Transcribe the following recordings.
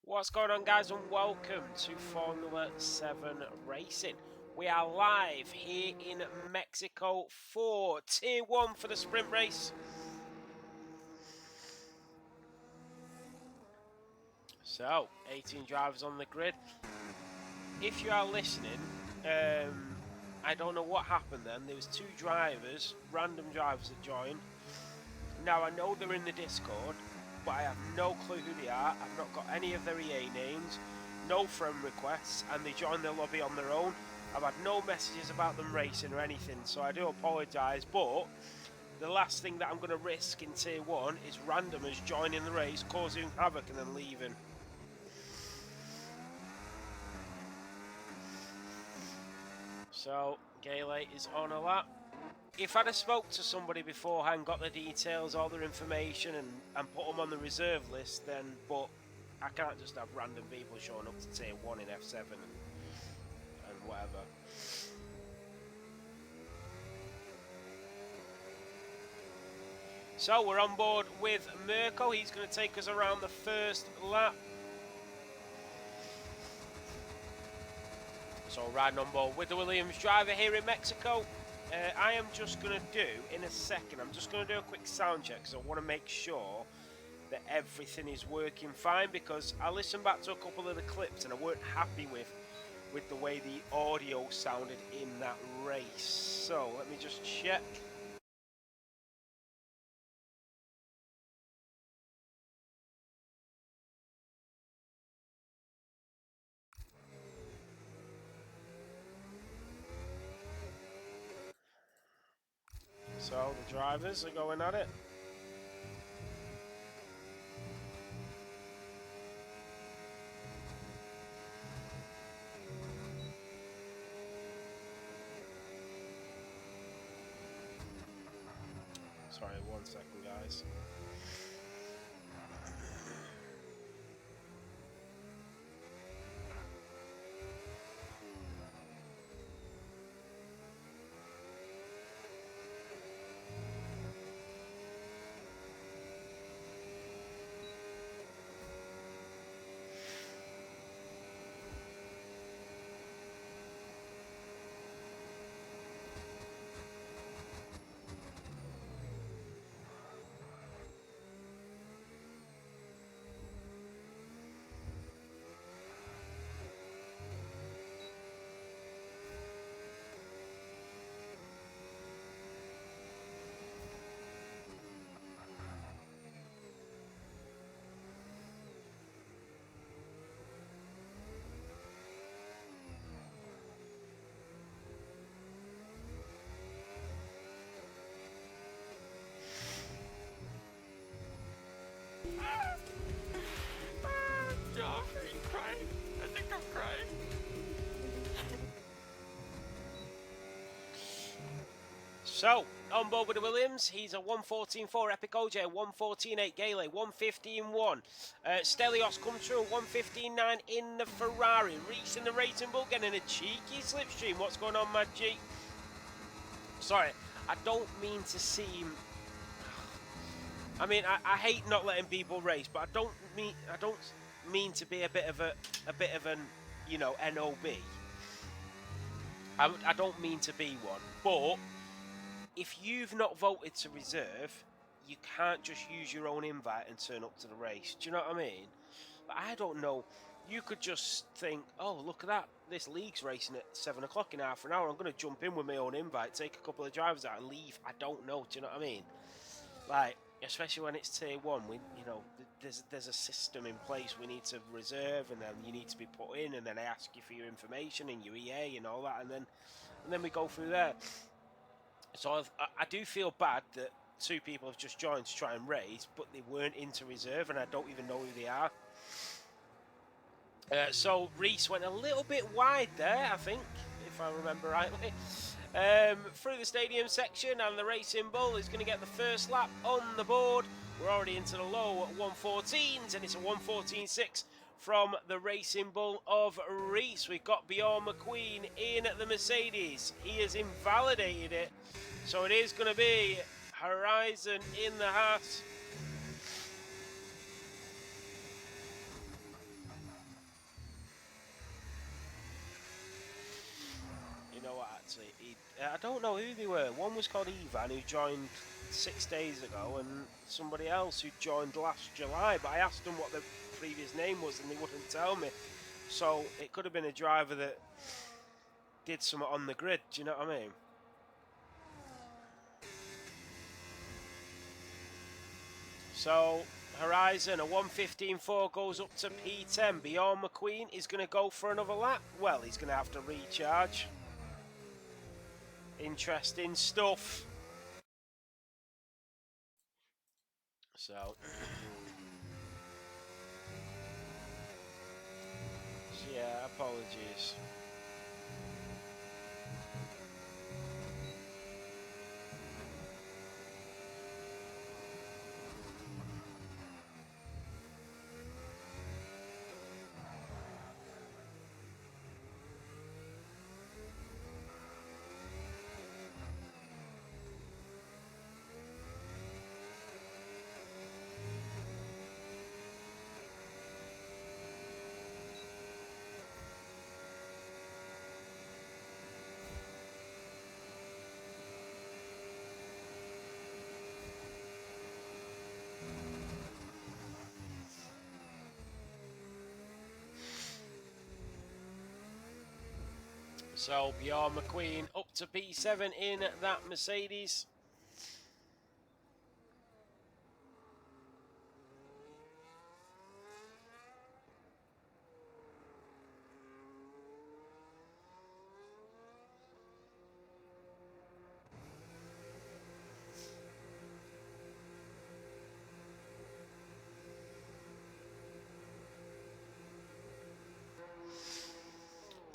What's going on, guys, and welcome to Formula 7 Racing. We are live here in Mexico for Tier 1 for the sprint race. So, 18 drivers on the grid. If you are listening, I don't know what happened then. There was two drivers, random drivers that joined. Now, I know they're in the Discord, but I have no clue who they are. I've not got any of their EA names, no friend requests, and they joined the lobby on their own. I've had no messages about them racing or anything, so I do apologise, but the last thing that I'm going to risk in Tier 1 is randomers joining the race, causing havoc and then leaving. So, Gale is on a lap. If I'd have spoke to somebody beforehand, got the details, all their information, and put them on the reserve list, then, but I can't just have random people showing up to Tier 1 in F7 and whatever. So we're on board with Mirko. He's going to take us around the first lap. So riding on board with the Williams driver here in Mexico. I am just going to do, in a second, I'm just going to do a quick sound check because I want to make sure that everything is working fine, because I listened back to a couple of the clips and I weren't happy with the way the audio sounded in that race. So let me just check. So the drivers are going at it. Sorry, 1 second, guys. Are you crying? I think I'm crying. So, on board with the Williams, he's a 114.4 Epic OJ, 114.8 Gale, 115.1. Stelios comes through, 115.9 in the Ferrari. Reese in the Racing Bull getting a cheeky slipstream. What's going on, Mad G? Sorry, I don't mean to seem... I mean, I hate not letting people race, but I don't mean to be a bit of an, you know, NOB. I don't mean to be one, but if you've not voted to reserve, you can't just use your own invite and turn up to the race. Do you know what I mean? But I don't know. You could just think, oh, look at that. This league's racing at 7 o'clock in half an hour. I'm going to jump in with my own invite, take a couple of drivers out and leave. I don't know. Do you know what I mean? Like, especially when it's Tier 1, you know, there's a system in place. We need to reserve, and then you need to be put in, and then I ask you for your information and your EA and all that, and then we go through there. So I do feel bad that two people have just joined to try and race, but they weren't into reserve, and I don't even know who they are. So Reese went a little bit wide there, I think, if I remember rightly. Through the stadium section, and the Racing Bull is going to get the first lap on the board. We're already into the low 114s, and it's a 114.6 from the Racing Bull of Reese. We've got Bjorn McQueen in the Mercedes. He has invalidated it, so it is going to be Horizon in the Haas. I don't know who they were. One was called Ivan, who joined 6 days ago, and somebody else who joined last July. But I asked them what their previous name was, and they wouldn't tell me. So it could have been a driver that did something on the grid. Do you know what I mean? So Horizon, a 1:15.4 goes up to P10. Bjorn McQueen is going to go for another lap. Well, he's going to have to recharge. Interesting stuff. So, yeah, apologies. So Bjorn McQueen up to P7 in that Mercedes.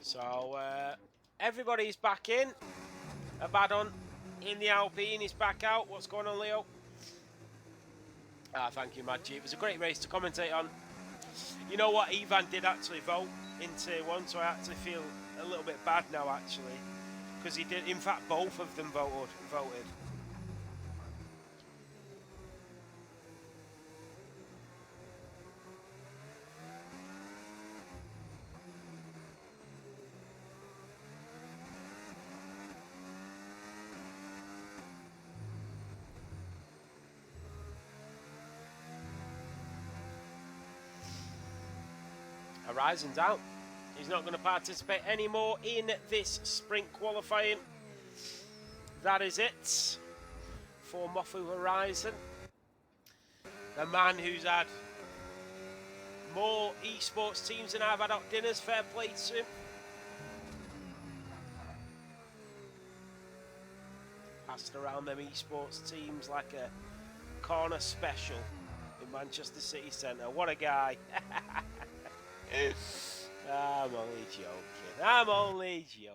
So everybody's back in. Abaddon in the Alpine is back out. What's going on, Leo? Thank you, Maggie. It was a great race to commentate on. You know what? Ivan did actually vote in Tier 1, so I actually feel a little bit bad now, actually. Because he did, in fact, both of them voted. Horizon's out. He's not going to participate anymore in this sprint qualifying. That is it for Mofu Horizon. The man who's had more esports teams than I've had at dinners. Fair play to him. Passed around them esports teams like a corner special in Manchester City Centre. What a guy. I'm only joking.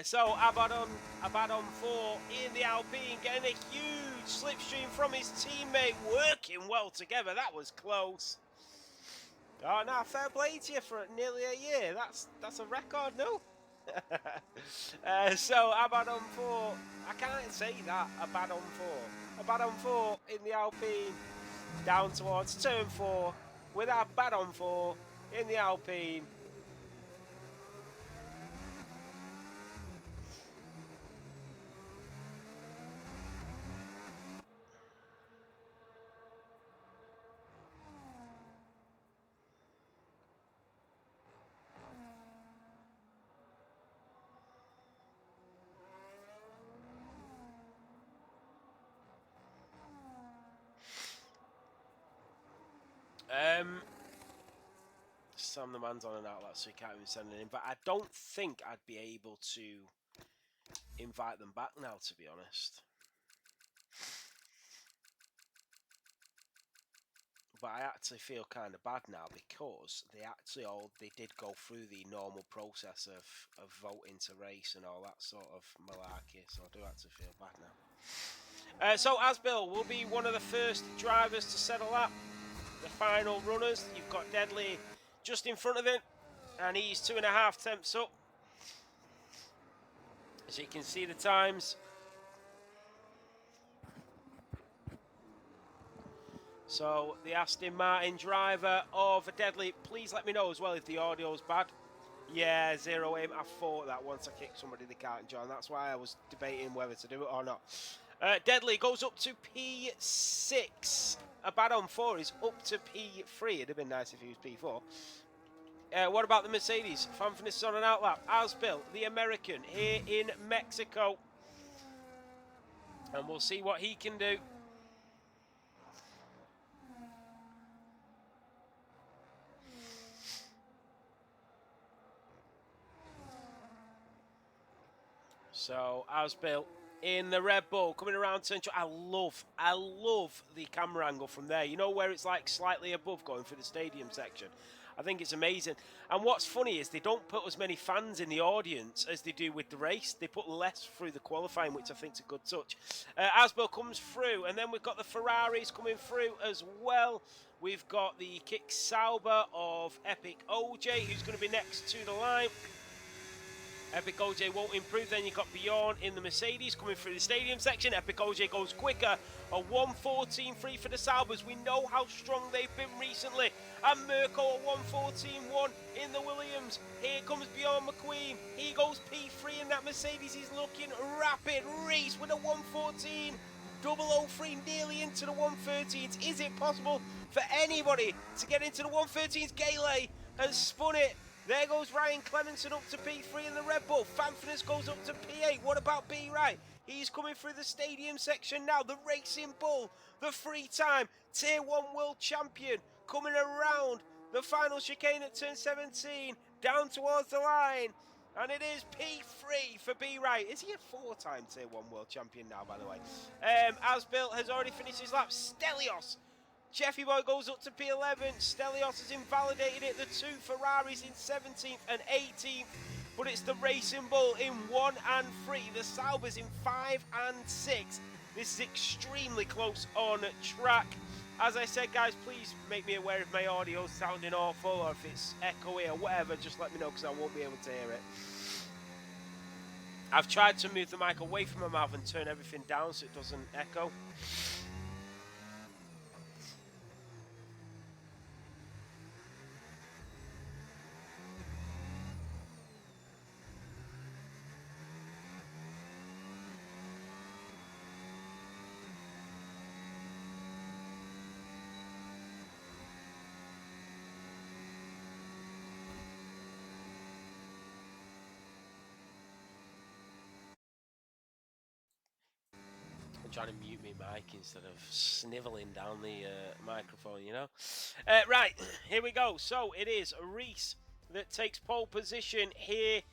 So Abaddon 4 in the Alpine, getting a huge slipstream from his teammate, working well together. That was close. Oh no, fair play to you for nearly a year. That's a record, no? So Abaddon 4, I can't say that. Abaddon 4 in the Alpine, down towards turn 4 with Abaddon 4 in the Alpine. Sam the man's on and out, so he can't even send it in. But I don't think I'd be able to invite them back now, to be honest. But I actually feel kind of bad now because they did go through the normal process of voting to race and all that sort of malarkey. So I do actually feel bad now. So Asbill will be one of the first drivers to settle up. The final runners, you've got Deadly just in front of him, and he's 2.5 temps up. As you can see the times. So the Aston Martin driver of Deadly, please let me know as well if the audio's bad. Yeah, zero aim. I thought that once I kick somebody they can't join. That's why I was debating whether to do it or not. Deadly goes up to P6. A bad on 4 is up to P3. It'd have been nice if he was P4. What about the Mercedes? Fanfitness is on an outlap. As built, the American here in Mexico. And we'll see what he can do. So, as built in the Red Bull, coming around central. I love the camera angle from there. You know where it's like slightly above going through the stadium section? I think it's amazing. And what's funny is they don't put as many fans in the audience as they do with the race. They put less through the qualifying, which I think is a good touch. Asbel comes through, and then we've got the Ferraris coming through as well. We've got the Kick Sauber of Epic OJ, who's going to be next to the line. Epic OJ won't improve. Then you've got Bjorn in the Mercedes coming through the stadium section. Epic OJ goes quicker. A 1:14.3 for the Saubers. We know how strong they've been recently. And Mirko a 1:14.1 in the Williams. Here comes Bjorn McQueen. He goes P3 in that Mercedes. He's looking rapid. Reese with a 1:14. 003 nearly into the 1:13s. Is it possible for anybody to get into the 1:13s? Gale has spun it. There goes Ryan Clemenson up to P3 in the Red Bull. Fanfitness goes up to P8. What about B Right? He's coming through the stadium section now. The Racing Bull, the 3-time Tier 1 World Champion, coming around the final chicane at turn 17, down towards the line. And it is P3 for B Right. Is he a 4-time Tier 1 World Champion now, by the way? Asbill has already finished his lap. Stelios. Jeffy Boy goes up to P11. Stelios has invalidated it. The two Ferraris in 17th and 18th. But it's the Racing Bull in 1 and 3. The Saubers in 5 and 6. This is extremely close on track. As I said, guys, please make me aware if my audio is sounding awful or if it's echoey or whatever. Just let me know because I won't be able to hear it. I've tried to move the mic away from my mouth and turn everything down so it doesn't echo. Trying to mute my mic instead of snivelling down the microphone, you know. Right, here we go. So it is Reese that takes pole position here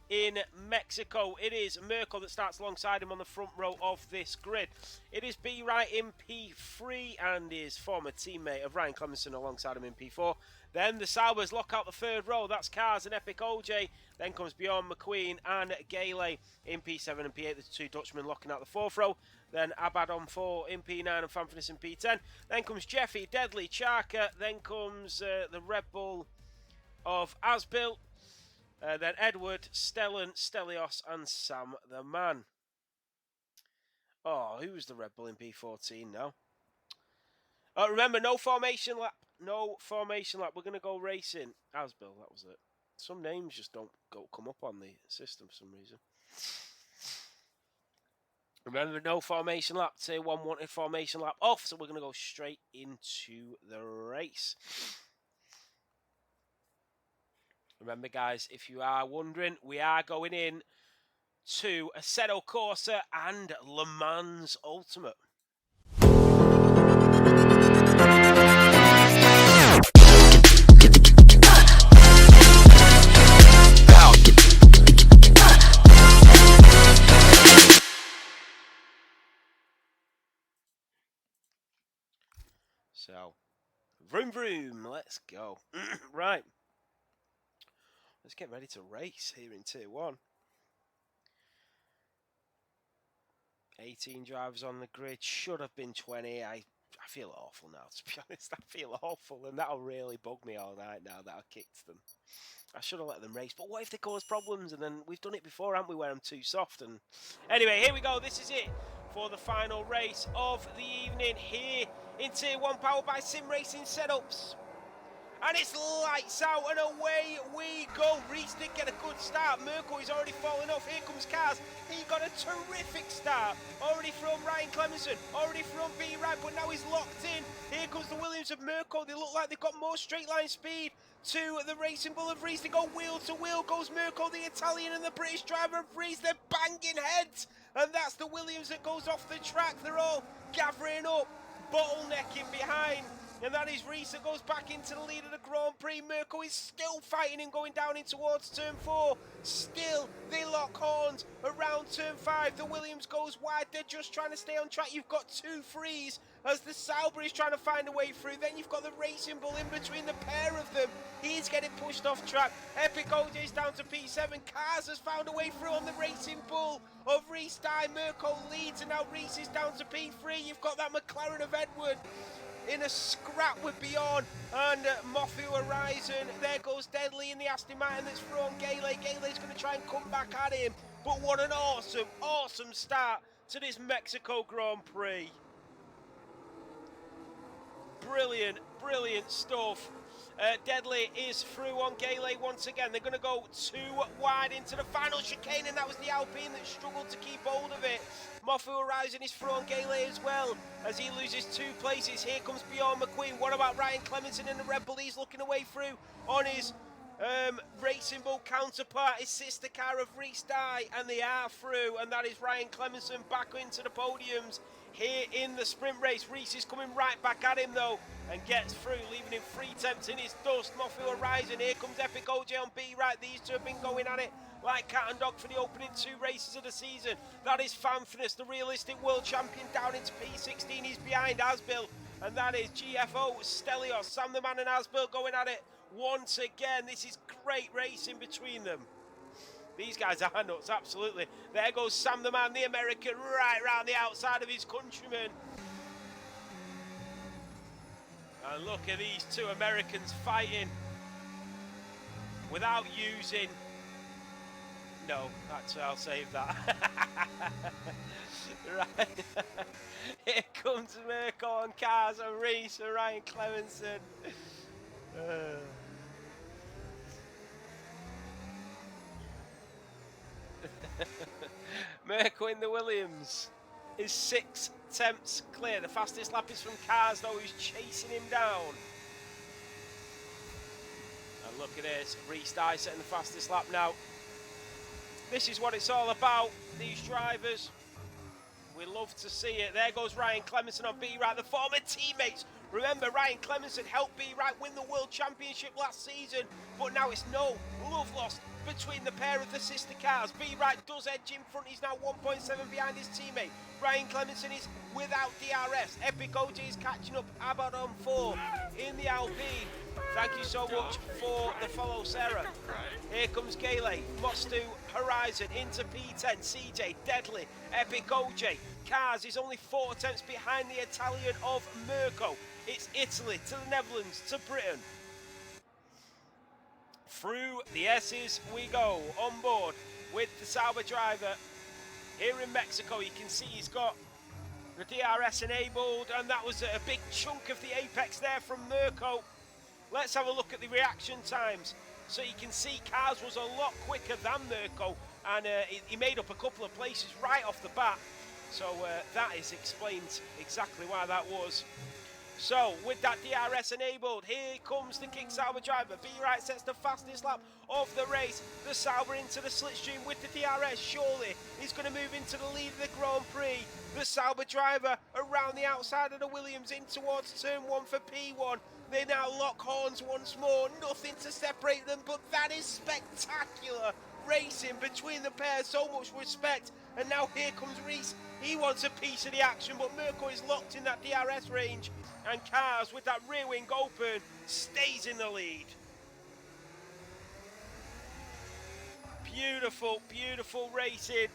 in Mexico. It is Mirko that starts alongside him on the front row of this grid. It is B Right in P3 and his former teammate of Ryan Clemenson alongside him in P4. Then the Saubers lock out the third row. That's Cars and Epic OJ. Then comes Bjorn McQueen and Gale in P7 and P8. The two Dutchmen locking out the fourth row. Then Abad on 4 in P9 and Fanfitness in P10. Then comes Jeffy, Deadly, Charker. Then comes the Red Bull of Asbill. Then Edward, Stellan, Stelios, and Sam the Man. Oh, who was the Red Bull in P14 now? Oh, remember, no formation lap. No formation lap. We're going to go racing. Asbill, that was it. Some names just don't come up on the system for some reason. Remember, no formation lap. Tier 1 wanted formation lap off, so we're going to go straight into the race. Remember, guys, if you are wondering, we are going in to Assetto Corsa and Le Mans Ultimate. So, vroom vroom, let's go. Right. Let's get ready to race here in Tier 1. 18 drivers on the grid, should have been 20. I feel awful now, to be honest. I feel awful, and that'll really bug me all night now that I kicked them. I should have let them race, but what if they cause problems? And then we've done it before, haven't we, where I'm too soft? And anyway, here we go. This is it for the final race of the evening here in Tier 1, powered by Sim Racing Setups. And it's lights out and away we go. Reese did get a good start. Merkel is already falling off. Here comes Kaz. He got a terrific start. Already from Ryan Clemenson. Already from B. Right, but now he's locked in. Here comes the Williams of Merkel. They look like they've got more straight line speed to the Racing Bull of Reese. They go wheel to wheel. Goes Merkel, the Italian, and the British driver of Reese. They're banging heads. And that's the Williams that goes off the track. They're all gathering up, bottlenecking behind. And that is Reese that goes back into the lead of the Grand Prix. Merkel is still fighting him going down in towards turn 4. Still, they lock horns around turn 5. The Williams goes wide. They're just trying to stay on track. You've got 2 frees as the Sauber is trying to find a way through. Then you've got the Racing Bull in between the pair of them. He's getting pushed off track. Epic OJ's down to P7. Cars has found a way through on the Racing Bull of Reese Dye. Merkel leads, and now Reese is down to P3. You've got that McLaren of Edward in a scrap with Bjorn and Mofu Horizon. There goes Deadly in the Aston Martin that's thrown Gale. Gale's going to try and come back at him. But what an awesome start to this Mexico Grand Prix. Brilliant stuff. Deadly is through on Gale once again. They're going to go 2 wide into the final chicane, and that was the Alpine that struggled to keep hold of it. Mofu Horizon is through on Gale as well as he loses 2 places. Here comes Bjorn McQueen. What about Ryan Clemenson in the Red Bull? He's looking away through on his Racing Bull counterpart, his sister car of Reese Dye, and they are through, and that is Ryan Clemenson back into the podiums here in the sprint race. Reese is coming right back at him though and gets through, leaving him 3 tenths in his dust. Mofu Horizon, here comes Epic OJ on B right. These two have been going at it like cat and dog for the opening 2 races of the season. That is Fanfinus, the realistic world champion, down into P16. He's behind Asbil, and that is GFO, Stelios, Sam the Man and Asbil going at it once again. This is great racing between them. These guys are nuts, absolutely. There goes Sam the Man, the American, right round the outside of his countryman. And look at these 2 Americans fighting without using... No, actually, I'll save that. Right. Here comes Merkel and Cars and Reese and Ryan Clemenson. Merkel in the Williams is 6 tenths clear. The fastest lap is from Cars though, who's chasing him down. And look at this, Reese Dye setting the fastest lap now. This is what it's all about, these drivers. We love to see it. There goes Ryan Clemenson on B-Right, the former teammates. Remember, Ryan Clemenson helped B-Right win the World Championship last season, but now it's no love lost between the pair of the sister cars. B-Right does edge in front. He's now 1.7 behind his teammate. Ryan Clemenson is without DRS. Epic OJ is catching up. Abaddon 4 in the Alpine. Thank you so much for the follow, Sarah. Here comes Gale, Mostu Horizon into P10, CJ, Deadly, Epic OJ. Cars is only 4 tenths behind the Italian of Mirko. It's Italy to the Netherlands to Britain. Through the S's we go, on board with the Sauber driver. Here in Mexico, you can see he's got the DRS enabled, and that was a big chunk of the apex there from Mirko. Let's have a look at the reaction times. So you can see Cars was a lot quicker than Mirko, and he made up a couple of places right off the bat. So that is explains exactly why that was. So with that DRS enabled, here comes the Kick Sauber driver. B-Right sets the fastest lap of the race. The Sauber into the slipstream with the DRS. Surely he's going to move into the lead of the Grand Prix. The Sauber driver around the outside of the Williams in towards turn 1 for P1. They now lock horns once more. Nothing to separate them, but that is spectacular racing between the pairs. So much respect. And now here comes Reese. He wants a piece of the action, but Mirko is locked in that DRS range. And Cars, with that rear wing open, stays in the lead. Beautiful, beautiful racing.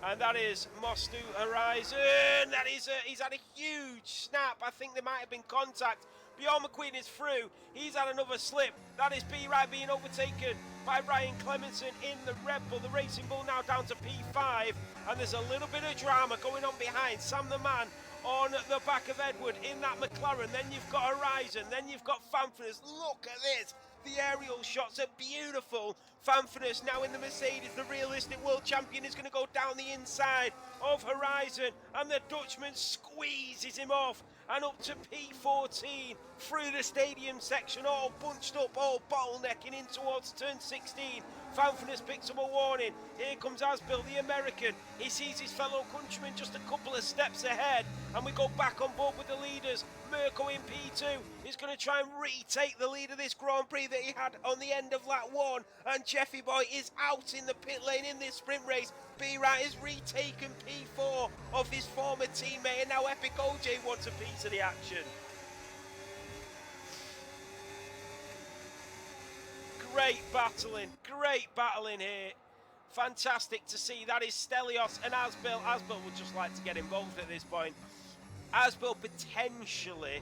And that is Mostu Horizon. That is he's had a huge snap. I think there might have been contact. Bjorn McQueen is through. He's had another slip. That is B-Right being overtaken by Ryan Clemenson in the Red Bull. The Racing Bull now down to P5. And there's a little bit of drama going on behind. Sam the Man on the back of Edward in that McLaren. Then you've got Horizon. Then you've got Fanfrenes. Look at this. The aerial shots are beautiful. Fanfrenes now in the Mercedes. The realistic world champion is going to go down the inside of Horizon. And the Dutchman squeezes him off. And up to P14 through the stadium section, all bunched up, all bottlenecking in towards turn 16. Fanfrenes picks up a warning. Here comes Asbill, the American. He sees his fellow countryman just a couple of steps ahead, and we go back on board with the leaders. Mirko in P2 is going to try and retake the lead of this Grand Prix that he had on the end of lap 1, and Jeffy Boy is out in the pit lane in this sprint race. B-Right has retaken P4 of his former teammate, and now Epic OJ wants a piece of the action. Great battling here. Fantastic to see. That is Stelios and Asbill. Asbill would just like to get involved at this point. Asbill potentially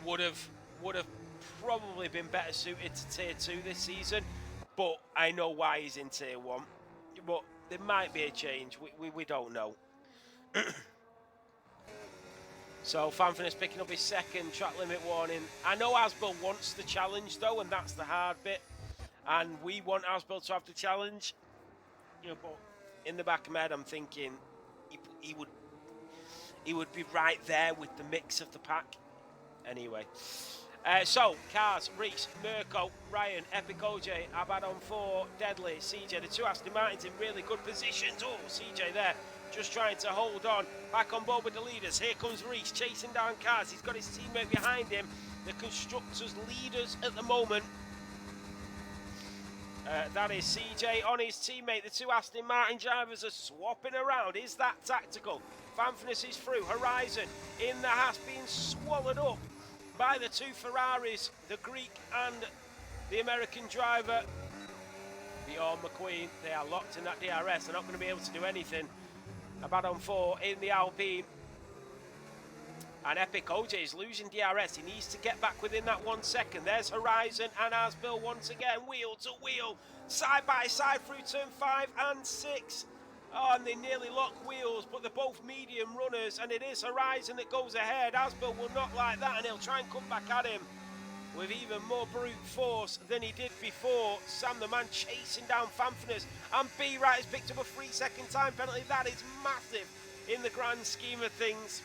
would have probably been better suited to Tier 2 this season, but I know why he's in Tier 1. But there might be a change. We don't know. So Fanfrenes picking up his second track limit warning. I know Asbill wants the challenge though, and that's the hard bit. And we want Asbill to have the challenge. You know, but in the back of my head, I'm thinking he would be right there with the mix of the pack. Anyway. So, cars, Reese, Mirko, Ryan, Epic OJ, Abaddon 4, Deadly, CJ, the two Aston Martins in really good positions. Oh, CJ there, just trying to hold on. Back on board with the leaders. Here comes Reese, chasing down cars. He's got his teammate behind him. The constructors' leaders at the moment. That is CJ on his teammate. The two Aston Martin drivers are swapping around. Is that tactical? Fanfrenes is through. Horizon in the Haas being swallowed up by the two Ferraris, the Greek and the American driver. Bjorn McQueen, they are locked in that DRS. They're not going to be able to do anything. Abaddon 4 in the Alpine. And Epic OJ is losing DRS. He needs to get back within that 1 second. There's Horizon and Asbill once again, wheel to wheel, side by side through turn 5 and 6. Oh, and they nearly lock wheels, but they're both medium runners, and it is Horizon that goes ahead. Asbill will not like that, and he'll try and come back at him with even more brute force than he did before. Sam the man chasing down Fanfrenes, and B-Right has picked up a 3-second time penalty. That is massive in the grand scheme of things.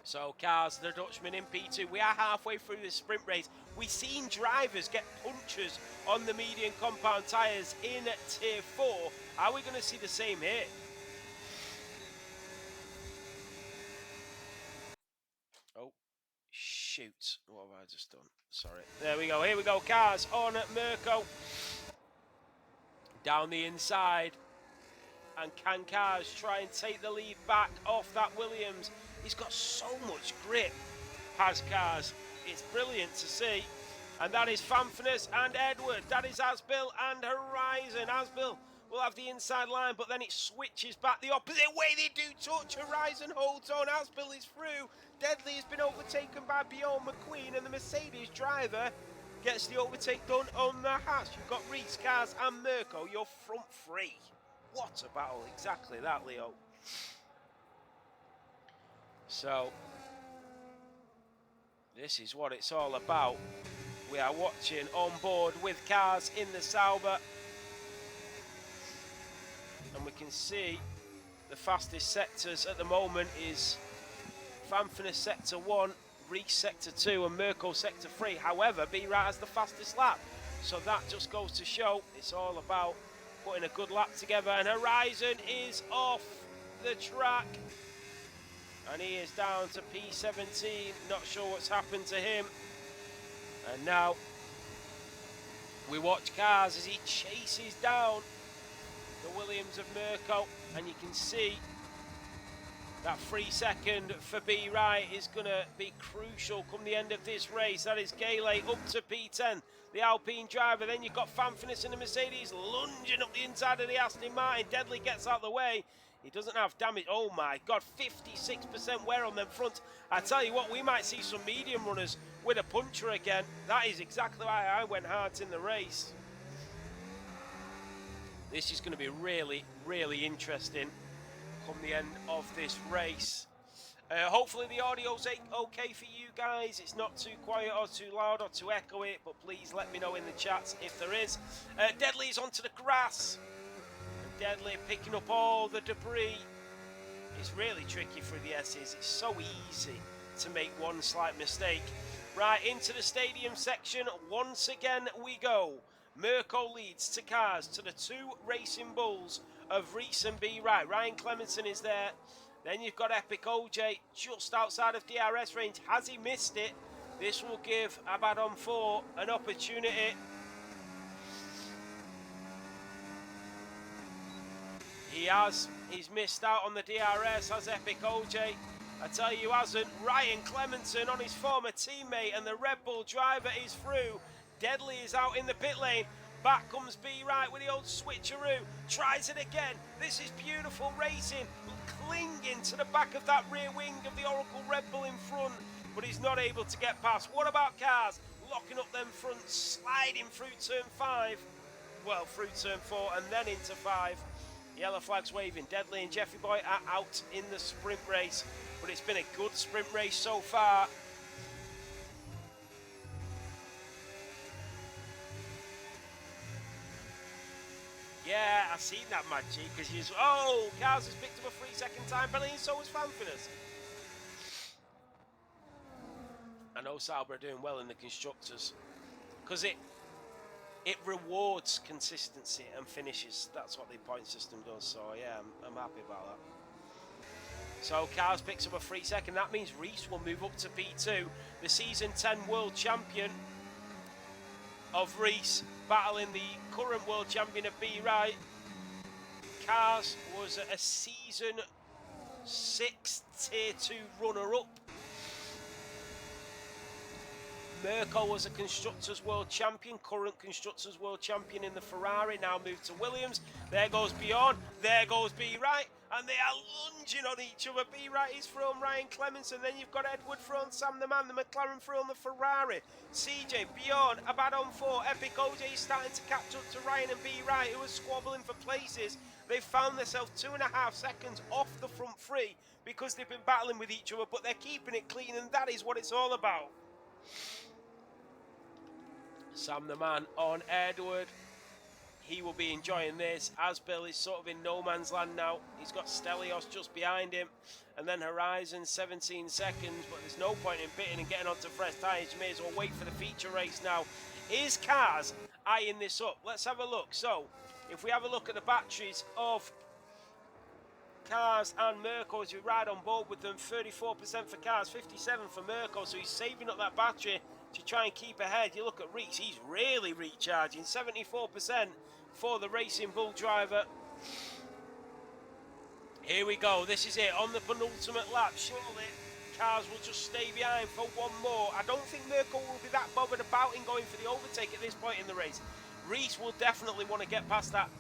So cars, the Dutchman in P2. We are halfway through this sprint race. We've seen drivers get punctures on the medium compound tyres in Tier 4. Are we going to see the same here? Oh, shoot. What have I just done? Sorry. There we go. Here we go. Cars on Mirko. Down the inside. And can Cars try and take the lead back off that Williams? He's got so much grip, has Cars. It's brilliant to see. And that is Fanfrenes and Edward. That is Asbill and Horizon. Asbill will have the inside line, but then it switches back the opposite way. They do touch. Horizon holds on. Asbill is through. Deadly has been overtaken by Bjorn McQueen, and the Mercedes driver gets the overtake done on the Haas. You've got Reese, Cars and Mirko, your front three. What a battle. Exactly that, Leo. So, this is what it's all about. We are watching on board with Cars in the Sauber. And we can see the fastest sectors at the moment is Fanfrenes sector 1, Reese sector 2 and Mirko sector 3. However, B-Right has the fastest lap. So that just goes to show it's all about putting a good lap together. And Horizon is off the track. And he is down to P17. Not sure what's happened to him. And now we watch Cars as he chases down the Williams of Mirko. And you can see that 3 second for B-Right is going to be crucial come the end of this race. That is Gale up to P10, the Alpine driver. Then you've got Fanfrenes in the Mercedes lunging up the inside of the Aston Martin. Deadly gets out of the way. He doesn't have damage. Oh my God, 56% wear on them front. I tell you what, we might see some medium runners with a puncher again. That is exactly why I went hard in the race. This is going to be really, really interesting come the end of this race. Hopefully the audio's okay for you guys. It's not too quiet or too loud or too echoey, but please let me know in the chats if there is. Deadly's onto the grass. And Deadly picking up all the debris. It's really tricky for the S's. It's so easy to make one slight mistake. Right, into the stadium section. Once again we go. Mirko leads to Cars, to the two Racing Bulls of Reese and B. Right, Ryan Clemenson is there. Then you've got Epic OJ just outside of DRS range. Has he missed it? This will give Abaddon 4 an opportunity. He has. He's missed out on the DRS, has Epic OJ. I tell you, hasn't. Ryan Clemenson on his former teammate, and the Red Bull driver is through. Deadly is out in the pit lane. Back comes B right with the old switcheroo. Tries it again. This is beautiful racing. Clinging to the back of that rear wing of the Oracle Red Bull in front, but he's not able to get past. What about Cars? Locking up them fronts, sliding through turn 5. Well, through turn 4 and then into 5. Yellow flags waving. Deadly and Jeffrey Boy are out in the sprint race, but it's been a good sprint race so far. Yeah, I've seen that, Maggie, because you. Oh, Cars has picked up a 3-second time penalty, and so has Fanfinas. I know Sauber are doing well in the constructors, because it rewards consistency and finishes. That's what the point system does. So yeah, I'm happy about that. So Cars picks up a 3-second. That means Reese will move up to P2. The season 10 world champion of Reese battling the current world champion of B right. Cars was a season 6 tier 2 runner-up. Mirko was a Constructors World Champion, current Constructors World Champion in the Ferrari, now moved to Williams. There goes Bjorn, there goes B right, and they are lunging on each other. B right is thrown Ryan Clemenson, then you've got Edward thrown Sam the Man, the McLaren thrown the Ferrari. CJ, Bjorn, Abaddon 4, Epic OJ is starting to catch up to Ryan and B right, who are squabbling for places. They've found themselves 2.5 seconds off the front three because they've been battling with each other, but they're keeping it clean, and that is what it's all about. Sam the Man on Edward. He will be enjoying this. Asbel is sort of in no man's land now. He's got Stelios just behind him. And then Horizon 17 seconds. But there's no point in pitting and getting onto fresh tyres. You may as well wait for the feature race now. Is Cars eyeing this up? Let's have a look. So, if we have a look at the batteries of Cars and Mirko as we ride on board with them, 34% for Cars, 57 for Mirko. So he's saving up that battery to try and keep ahead. You look at Reese, he's really recharging, 74% for the Racing Bull driver. Here we go, this is it, on the penultimate lap. Surely Cars will just stay behind for one more. I don't think Mirko will be that bothered about in going for the overtake at this point in the race. Reese will definitely want to get past that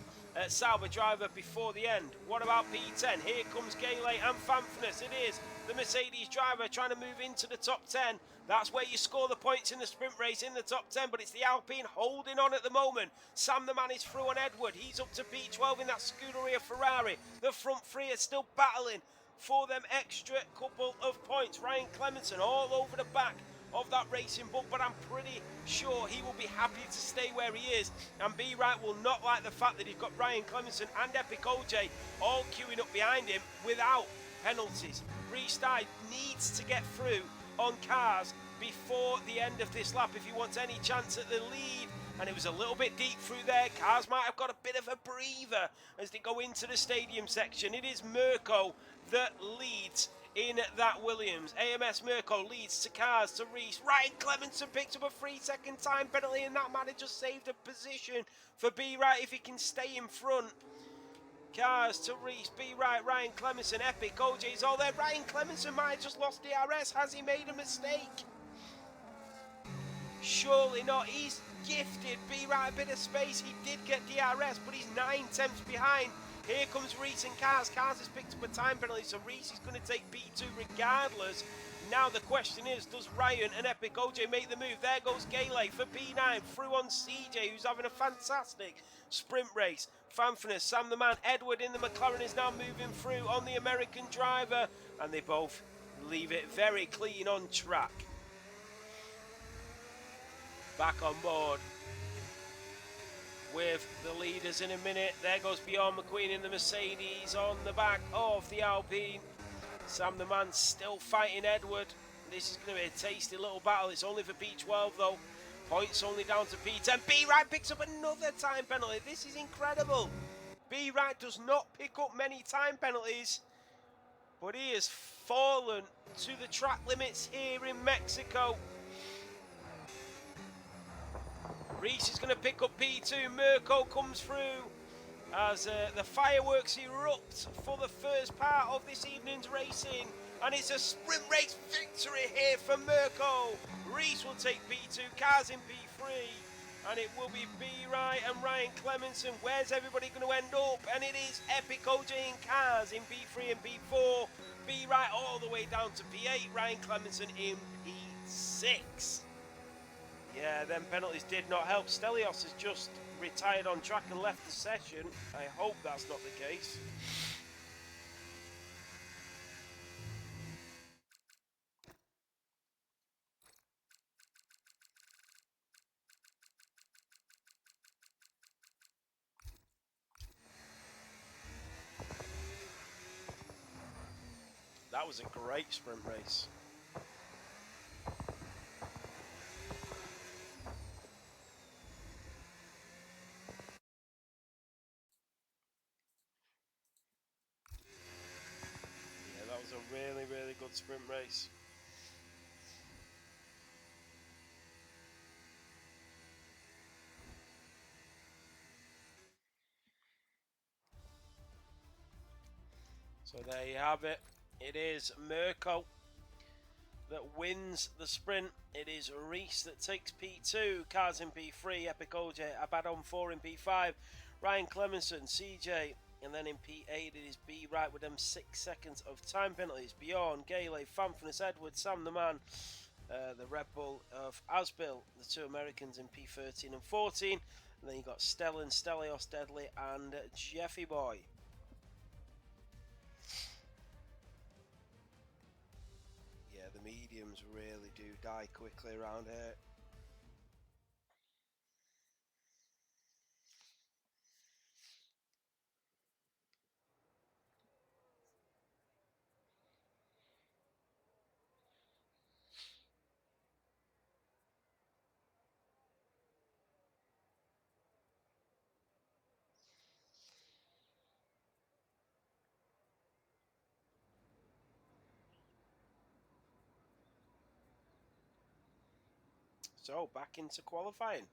Sauber driver before the end. What about P10? Here comes Gale and Fanfinas. It is the Mercedes driver trying to move into the top 10. That's where you score the points in the sprint race, in the top 10, but it's the Alpine holding on at the moment. Sam the Man is through on Edward. He's up to P12 in that Scuderia Ferrari. The front three are still battling for them extra couple of points. Ryan Clemenson all over the back of that Racing Bull, but I'm pretty sure he will be happy to stay where he is, and B right will not like the fact that he's got Ryan Clemenson and Epic OJ all queuing up behind him without penalties. Restart needs to get through on Cars before the end of this lap if he wants any chance at the lead, and it was a little bit deep through there. Cars might have got a bit of a breather as they go into the stadium section. It is Mirko that leads in that Williams. AMS Mirko leads to Cars, to Reese. Ryan Clemenson picks up a 3-second time penalty, and that might have just saved a position for B right if he can stay in front. Cars to Reese, B right, Ryan Clemenson, Epic, OJ's all there. Ryan Clemenson might have just lost DRS. Has he made a mistake? Surely not. He's gifted B right a bit of space. He did get DRS, but he's 9 tenths behind Here comes Reese and Cars. Cars has picked up a time penalty, so Reese is going to take P2 regardless. Now the question is, does Ryan and Epic OJ make the move? There goes Gale for P9, through on CJ, who's having a fantastic sprint race. Fanfana, Sam the Man, Edward in the McLaren is now moving through on the American driver, and they both leave it very clean on track. Back on board with the leaders in a minute. There goes Bjorn McQueen in the Mercedes on the back of the Alpine. Sam the Man still fighting Edward. This is going to be a tasty little battle. It's only for P12 though. Points only down to P10. B-Right picks up another time penalty. This is incredible. B-Right does not pick up many time penalties, but he has fallen to the track limits here in Mexico. Reese is going to pick up P2. Mirko comes through as the fireworks erupt for the first part of this evening's racing. And it's a sprint race victory here for Mirko. Reese will take P2, Cars in P3. And it will be B-Right and Ryan Clemenson. Where's everybody going to end up? And it is Epic OJ and Cars in P3 and P4. B-Right all the way down to P8. Ryan Clemenson in P6. Yeah, them penalties did not help. Stelios has just retired on track and left the session. I hope that's not the case. That was a great sprint race. Yeah, that was a really, really good sprint race. So there you have it. It is Mirko that wins the sprint. It is Reese that takes P2, Cars in P3, Epic OJ, Abaddon 4 in P5, Ryan Clemenson, CJ, and then in P8 it is B-Right with them 6 seconds of time penalties. Bjorn, Gale, Fanfness, Edward, Sam the Man, the Red Bull of Asbil, the two Americans in P13 and 14, and then you got Stellan, Stelios, Deadly, and Jeffy Boy. Yeah, the mediums really do die quickly around here. So, back into qualifying.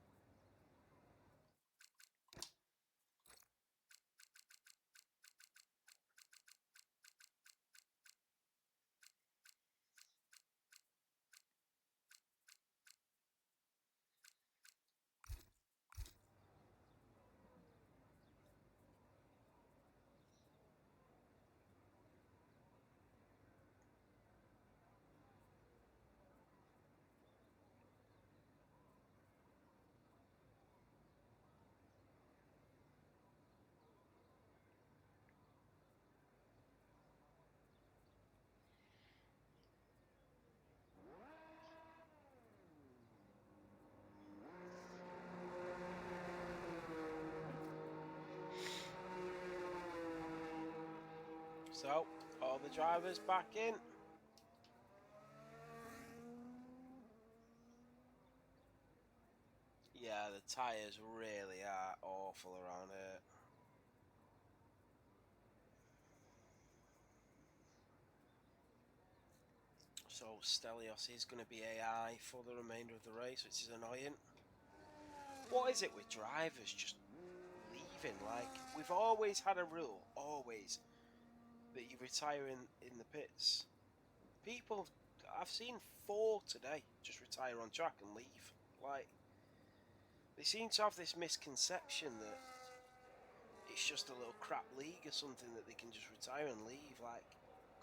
So, all the drivers back in. Yeah, the tyres really are awful around here. So Stelios is going to be AI for the remainder of the race, which is annoying. What is it with drivers just leaving? Like, we've always had a rule, always, that you retire in the pits. People, I've seen 4 today just retire on track and leave. Like, they seem to have this misconception that it's just a little crap league or something that they can just retire and leave. Like,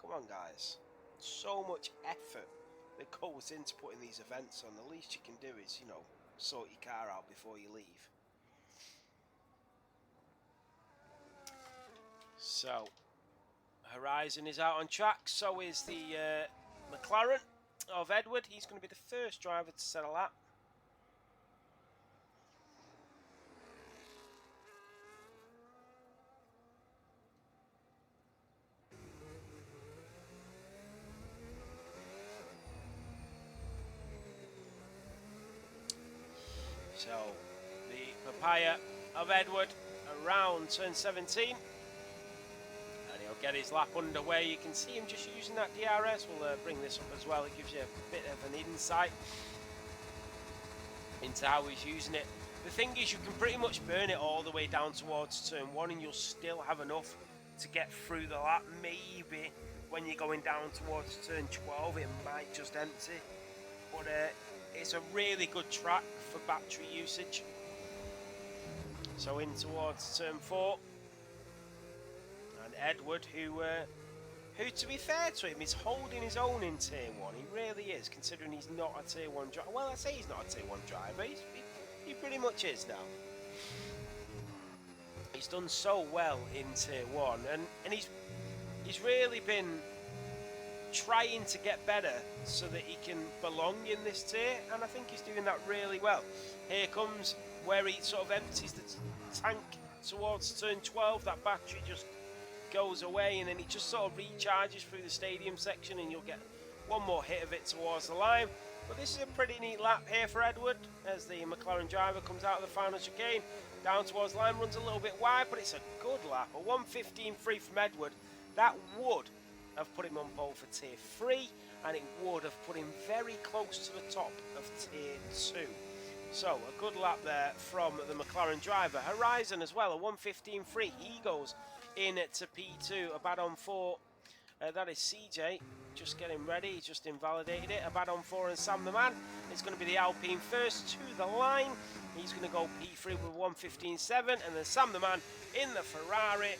come on, guys. So much effort that goes into putting these events on. The least you can do is, you know, sort your car out before you leave. So, Horizon is out on track. So is the McLaren of Edward. He's going to be the first driver to set a lap. So, the Papaya of Edward around turn 17. And he'll get his lap underway. You can see him just using that DRS. We'll bring this up as well. It gives you a bit of an insight into how he's using it. The thing is, you can pretty much burn it all the way down towards turn 1 and you'll still have enough to get through the lap. Maybe when you're going down towards turn 12 it might just empty. But it's a really good track for battery usage. So in towards turn 4. And Edward, who to be fair to him, is holding his own in Tier 1. He really is, considering he's not a Tier 1 driver. Well, I say he's not a Tier 1 driver. He pretty much is now. He's done so well in Tier 1. And he's really been trying to get better so that he can belong in this tier. And I think he's doing that really well. Here comes where he sort of empties the tank towards turn 12. That battery just goes away and then it just sort of recharges through the stadium section and you'll get one more hit of it towards the line. But this is a pretty neat lap here for Edward as the McLaren driver comes out of the final chicane down towards the line, runs a little bit wide, but it's a good lap. A 1:15.3 from Edward. That would have put him on pole for tier 3 and it would have put him very close to the top of tier 2. So a good lap there from the McLaren driver. Horizon as well, a 1:15.3. He goes in to P2, a bad on 4. That is CJ just getting ready. He's just invalidated it. A bad on 4 and Sam the Man is going to be the Alpine first to the line. He's going to go P3 with 1:15.7 and then Sam the Man in the Ferrari.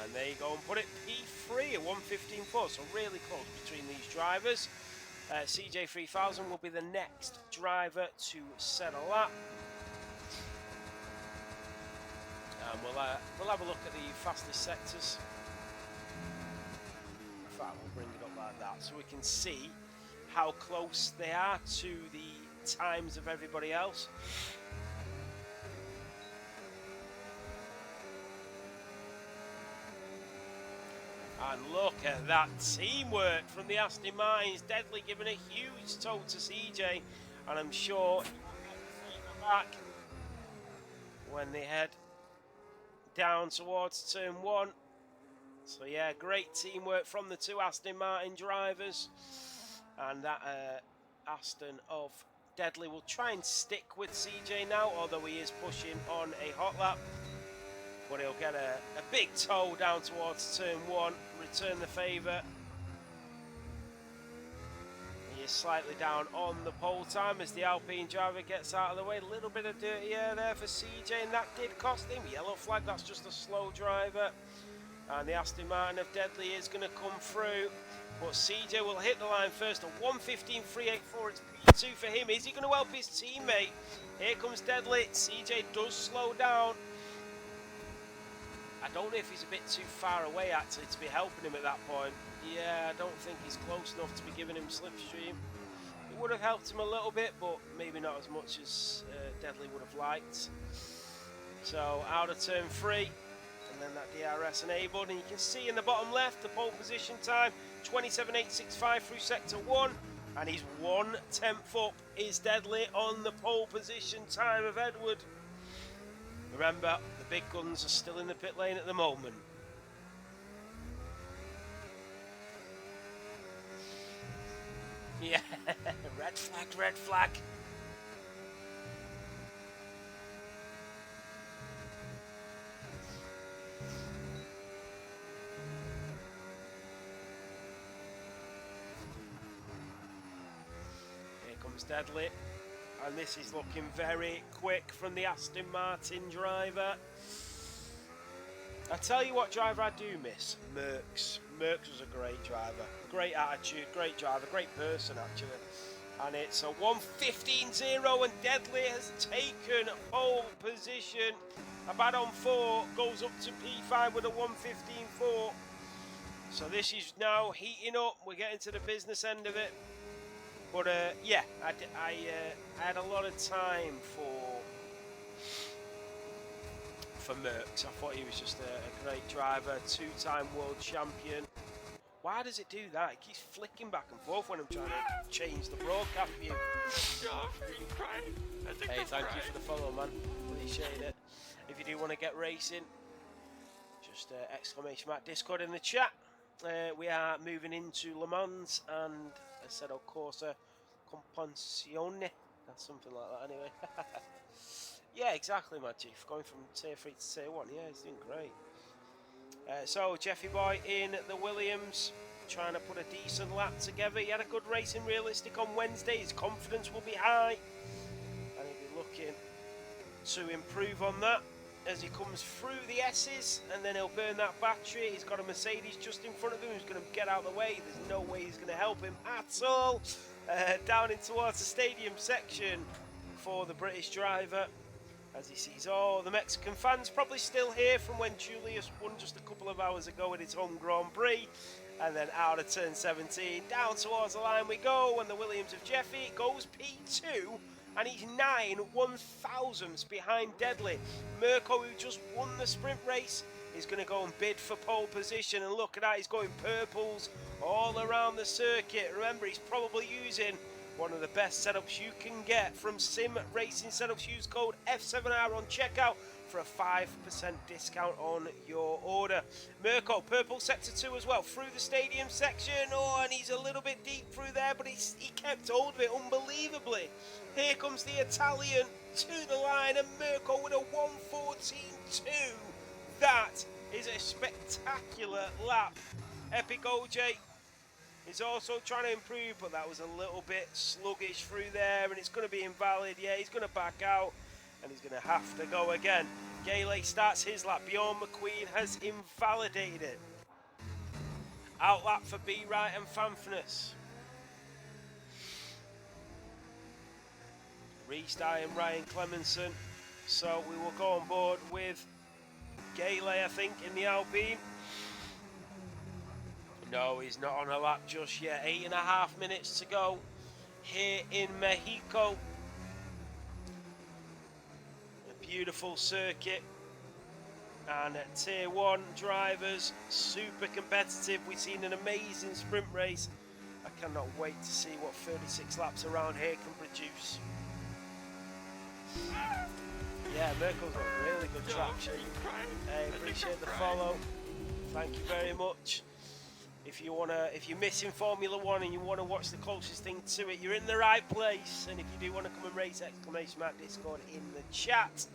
And there you go and put it P3 at 1:15.4. So really close between these drivers. CJ 3000 will be the next driver to set a lap. And we'll have a look at the fastest sectors. In fact, we'll bring it up like that so we can see how close they are to the times of everybody else. And look at that teamwork from the Aston Martins. Deadly giving a huge toe to CJ. And I'm sure he will get the favour back when they head down towards turn 1. So yeah, great teamwork from the two Aston Martin drivers. And that Aston of Deadly will try and stick with CJ now, although he is pushing on a hot lap. But he'll get a big toe down towards turn 1, return the favour. He is slightly down on the pole time as the Alpine driver gets out of the way. A little bit of dirty air there for CJ, and that did cost him. Yellow flag, that's just a slow driver. And the Aston Martin of Deadly is going to come through. But CJ will hit the line first. A 1:15.384, it's P2 for him. Is he going to help his teammate? Here comes Deadly. CJ does slow down. I don't know if he's a bit too far away actually to be helping him at that point. Yeah, I don't think he's close enough to be giving him slipstream. It would have helped him a little bit, but maybe not as much as Deadly would have liked. So out of turn 3, and then that DRS enabled, and you can see in the bottom left the pole position time 27.865 through sector 1, and he's 1/10 up. Is Deadly on the pole position time of Edward. Remember, the big guns are still in the pit lane at the moment. Yeah, red flag, red flag. Here comes Deadly. And this is looking very quick from the Aston Martin driver. I tell you what driver I do miss, Merckx. Merckx was a great driver, great attitude, great driver, great person actually. And it's a 1:15.0 and Deadly has taken pole position. Abaddon 4 goes up to P5 with a 1:15.4. So this is now heating up. We're getting to the business end of it. But yeah, I had a lot of time for Merckx. I thought he was just a great driver, two-time world champion. Why does it do that? It keeps flicking back and forth when I'm trying to change the broadcast view. Hey, thank you for the follow, man. Appreciate it. If you do want to get racing, just exclamation mark Discord in the chat. We are moving into Le Mans and Assetto Corsa Compensione. That's something like that anyway. Yeah, exactly, my chief. Going from tier 3 to tier 1. Yeah, he's doing great. So, Jeffy Boy in the Williams, trying to put a decent lap together. He had a good race in Realistic on Wednesday. His confidence will be high. And he'll be looking to improve on that as he comes through the S's. And then he'll burn that battery. He's got a Mercedes just in front of him who's going to get out of the way. There's no way he's going to help him at all. Down in towards the stadium section for the British driver. As he sees all the Mexican fans probably still here from when Julius won just a couple of hours ago at his home Grand Prix. And then out of turn 17, down towards the line we go. And the Williams of Jeffy goes P2. And he's 9 1/1000ths behind Deadly. Mirko, who just won the sprint race, is going to go and bid for pole position. And look at that, he's going purples all around the circuit. Remember, he's probably using one of the best setups you can get from Sim Racing Setups. Use code F7R on checkout for a 5% discount on your order. Mirko, purple sector 2 as well, through the stadium section. Oh, and he's a little bit deep through there, but he kept hold of it unbelievably. Here comes the Italian to the line, and Mirko with a 1:14.2. That is a spectacular lap. Epic OJ is also trying to improve, but that was a little bit sluggish through there, and it's going to be invalid. Yeah, he's going to back out, and he's going to have to go again. Gale starts his lap. Bjorn McQueen has invalidated it. Out lap for B. Wright and Fanfness. Restart and Ryan Clemenson. So we will go on board with Gale, I think, in the Alpine. No, he's not on a lap just yet. 8.5 minutes to go here in Mexico. A beautiful circuit. And tier 1 drivers, super competitive. We've seen an amazing sprint race. I cannot wait to see what 36 laps around here can produce. Yeah, Merkel's got really good traction. I appreciate the follow. Thank you very much. If you're missing Formula 1 and you want to watch the closest thing to it, you're in the right place. And if you do want to come and race, exclamation mark Discord in the chat.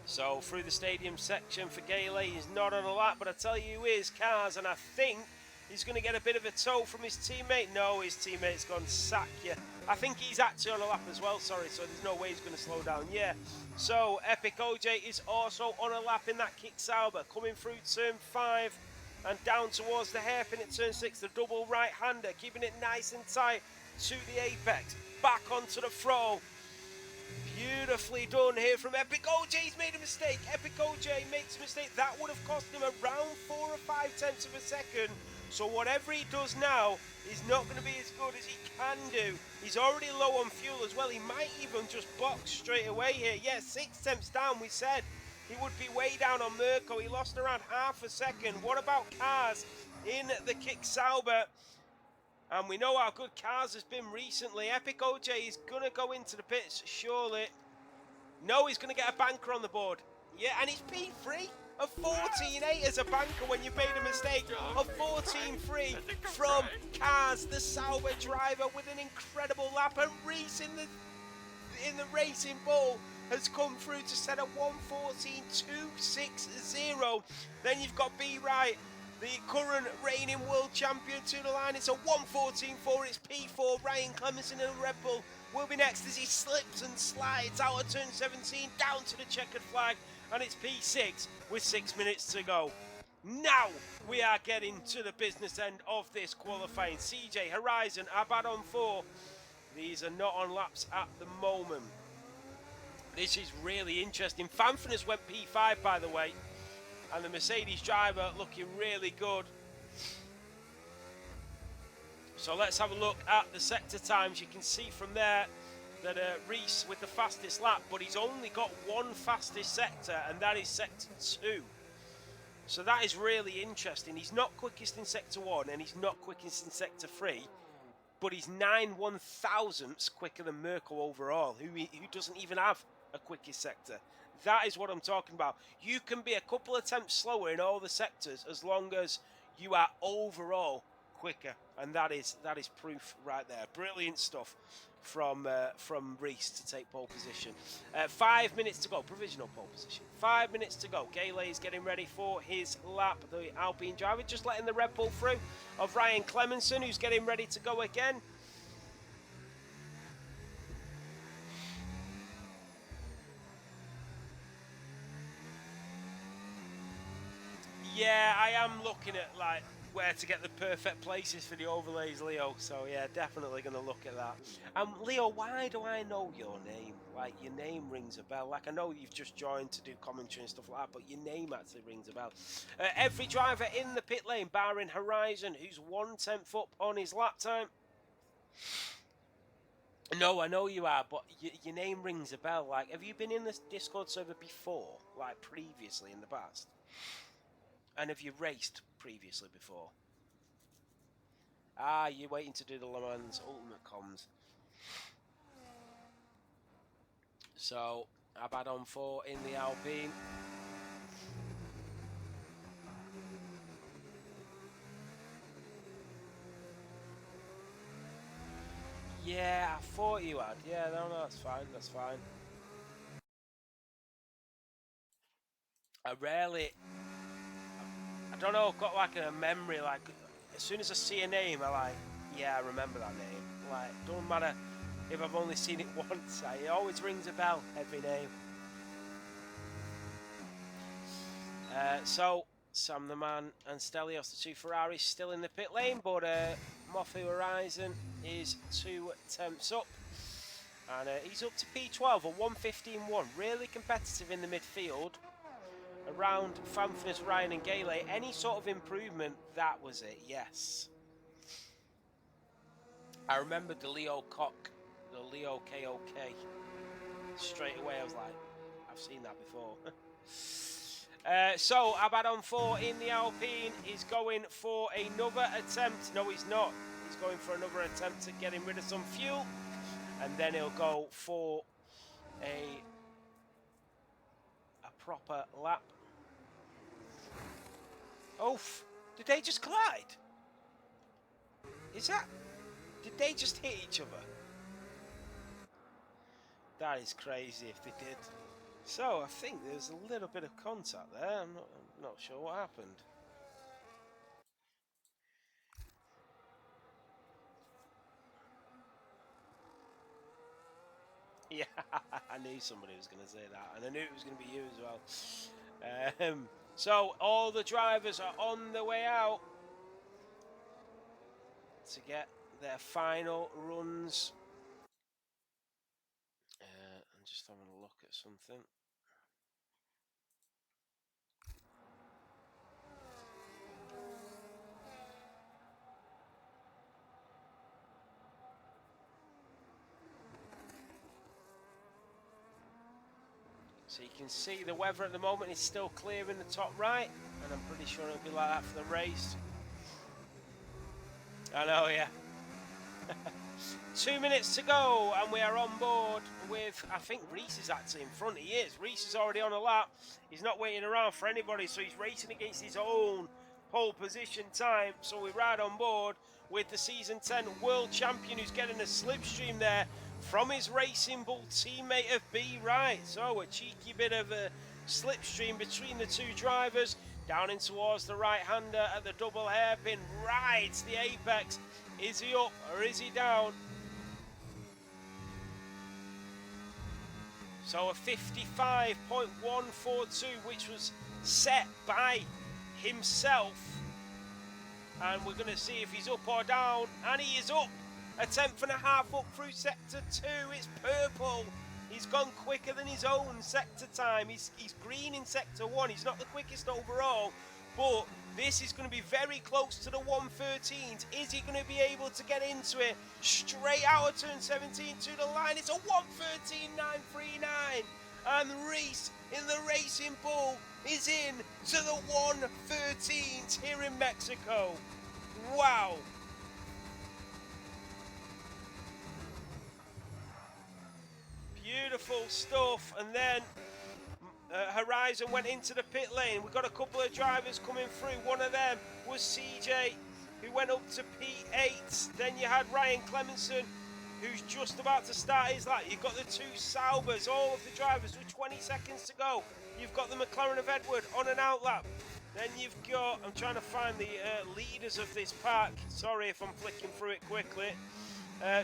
So through the stadium section for Gale, he's not on a lap, but I tell you who is, Cars, and I think he's going to get a bit of a tow from his teammate. No, his teammate's gone sack you. I think he's actually on a lap as well, sorry, so there's no way he's going to slow down. Yeah, so Epic OJ is also on a lap in that Kick Sauber, coming through turn 5 and down towards the hairpin at turn 6, the double right-hander, keeping it nice and tight to the apex. Back onto the throw. Beautifully done here from Epic OJ. He's made a mistake. Epic OJ makes a mistake. That would have cost him around 4 or 5 tenths of a second. So whatever he does now is not going to be as good as he can do. He's already low on fuel as well. He might even just box straight away here. Yeah, 6 tenths down, we said. He would be way down on Mirko. He lost around half a second. What about Cars in the Kick Sauber? And we know how good Cars has been recently. Epic OJ is going to go into the pits, surely. No, he's going to get a banker on the board. Yeah, and he's P3. A 14.8 as a banker when you made a mistake. A 14.3 from Cars, the Sauber driver, with an incredible lap. And Reese in the Racing Bull has come through to set a 1:14.260. Then you've got B. Wright, the current reigning world champion, to the line. It's a 1:14.4. It's P4. Ryan Clemenson in a Red Bull will be next as he slips and slides out of turn 17 down to the checkered flag. and it's P6 with 6 minutes to go. Now we are getting to the business end of this qualifying. CJ, Horizon, Abad on 4. These are not on laps at the moment. This is really interesting. Fanfrenes went P5, by the way, and the Mercedes driver looking really good. So let's have a look at the sector times. You can see from there that Reese with the fastest lap, but he's only got one fastest sector, and that is sector 2. So that is really interesting. He's not quickest in sector 1, and he's not quickest in sector 3, but he's 9/1000ths quicker than Merkel overall, who doesn't even have a quickest sector. That is what I'm talking about. You can be a couple of attempts slower in all the sectors as long as you are overall quicker, and that is proof right there. Brilliant stuff from Reese to take pole position. 5 minutes to go, provisional pole position. 5 minutes to go. Gale is getting ready for his lap. The Alpine driver just letting the Red Bull through of Ryan Clemenson, who's getting ready to go again. Yeah, I am looking at like where to get the perfect places for the overlays, Leo. So yeah, definitely going to look at that. Leo, why do I know your name? Like, your name rings a bell. Like, I know you've just joined to do commentary and stuff like that, but your name actually rings a bell. Every driver in the pit lane, barring Horizon, who's 1/10 up on his lap time. No, I know you are, but your name rings a bell. Like, have you been in this Discord server before? Like, previously in the past? And have you raced previously before? Ah, you're waiting to do the Le Mans Ultimate Comms. So, Abad on 4 in the Alpine. Yeah, I thought you had. Yeah, no, that's fine, that's fine. I don't know, I've got like a memory, like, as soon as I see a name, I like, yeah, I remember that name. Like, don't matter if I've only seen it once, it always rings a bell, every name. So, Sam the Man and Stelios, the two Ferraris, still in the pit lane, but Mofu Horizon is 2/10 up. And he's up to P12, a 1:15.1. Really competitive in the midfield. Around Fanfrenes, Ryan and Gale. Any sort of improvement, that was it, yes. I remembered the Leo Cock, the Leo KOK. Straight away, I was like, I've seen that before. So, Abad on 4 in the Alpine is going for another attempt. No, he's not. He's going for another attempt at getting rid of some fuel. And then he'll go for a proper lap. Oh, did they just collide? Did they just hit each other? That is crazy if they did. So, I think there's a little bit of contact there. I'm not sure what happened. Yeah, I knew somebody was going to say that, and I knew it was going to be you as well. So, all the drivers are on the way out to get their final runs. I'm just having a look at something. So you can see the weather at the moment is still clear in the top right, and I'm pretty sure it'll be like that for the race. I know, yeah. 2 minutes to go, and we are on board with, I think Reese is actually in front. He is. Reese is already on a lap. He's not waiting around for anybody, so he's racing against his own pole position time. So we ride on board with the Season 10 World Champion, who's getting a slipstream there from his Racing Bull teammate of B. Right. So a cheeky bit of a slipstream between the two drivers. Down in towards the right-hander at the double hairpin. Right, the apex. Is he up or is he down? So a 55.142, which was set by himself. And we're going to see if he's up or down. And he is up. A tenth and a half up through sector 2. It's purple. He's gone quicker than his own sector time. He's green in sector 1. He's not the quickest overall. But this is going to be very close to the 113s. Is he going to be able to get into it? Straight out of turn 17 to the line. It's a 113.939. And Reese in the Racing Bull is in to the 113s here in Mexico. Wow. Beautiful stuff. And then Horizon went into the pit lane. We've got a couple of drivers coming through. One of them was CJ, who went up to P8. Then you had Ryan Clemenson, who's just about to start his lap. You've got the two Saubers, all of the drivers with 20 seconds to go. You've got the McLaren of Edward on an outlap. Then you've got, I'm trying to find the leaders of this pack. Sorry if I'm flicking through it quickly.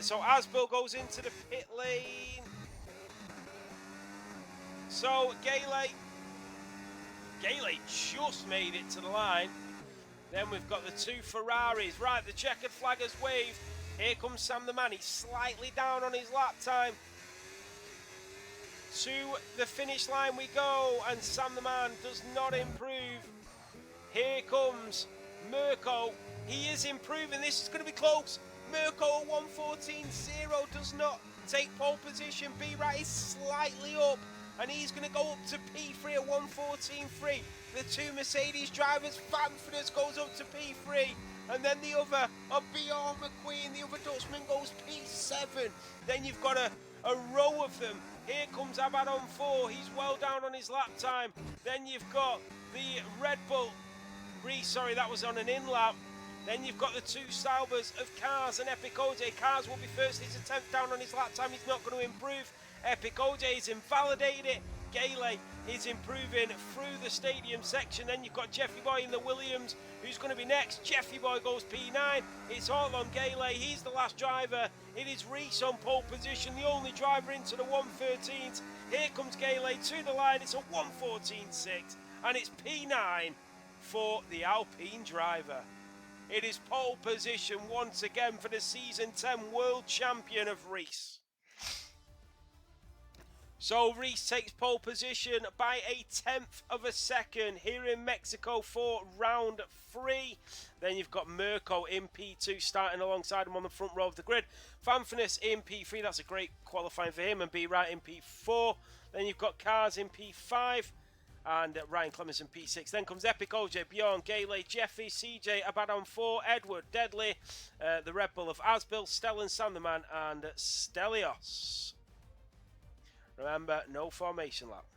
So Asbill goes into the pit lane. So Gale just made it to the line. Then we've got the two Ferraris. Right, the checkered flag has waved. Here comes Sam the Man. He's slightly down on his lap time. To the finish line we go, and Sam the Man does not improve. Here comes Mirko. He is improving. This is going to be close. Mirko 114.0 does not take pole position. B-Rat is slightly up, and he's going to go up to P3 at 114.3. The two Mercedes drivers, Fanfordus goes up to P3, and then the other, Bjorn McQueen, the other Dutchman goes P7. Then you've got a row of them. Here comes Abad on 4. He's well down on his lap time. Then you've got the Red Bull. Sorry, that was on an in-lap. Then you've got the two Saubers of Cars and Epic OJ. Cars will be first. He's a 10th down on his lap time. He's not going to improve. Epic OJ has invalidated it. Gale is improving through the stadium section. Then you've got Jeffy Boy in the Williams, who's going to be next. Jeffy Boy goes P9. It's all on Gale. He's the last driver. It is Reese on pole position, the only driver into the 113s. Here comes Gale to the line. It's a 114.6, and it's P9 for the Alpine driver. It is pole position once again for the Season 10 World Champion of Reese. So Reese takes pole position by a 1/10 of a second here in Mexico for round 3. Then you've got Mirko in P2 starting alongside him on the front row of the grid. Fanfurness in P3, that's a great qualifying for him, and B-Right in P4. Then you've got Cars in P5. And Ryan Clemens in P6. Then comes Epic OJ, Bjorn, Gale, Jeffy, CJ, Abaddon 4, Edward, Deadly, the Red Bull of Asbill, Stellan, Sanderman, and Stelios. Remember, no formation lap.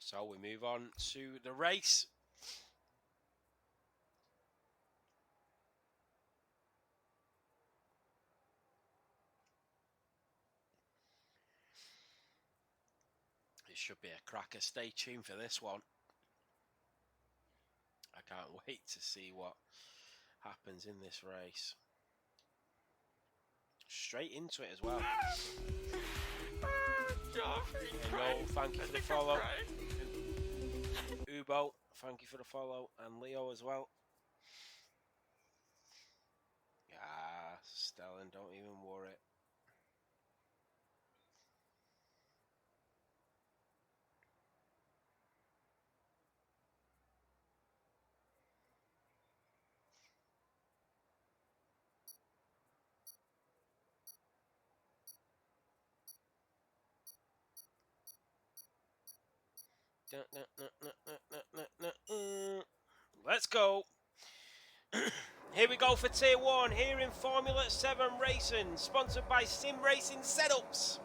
So we move on to the race. It should be a cracker. Stay tuned for this one. I can't wait to see what happens in this race. Straight into it as well. Hello, thank you for the follow. Ubo, thank you for the follow. And Leo as well. Yeah, Stellan, don't even worry. Let's go. Here we go for Tier 1, here in Formula 7 Racing, sponsored by Sim Racing Setups.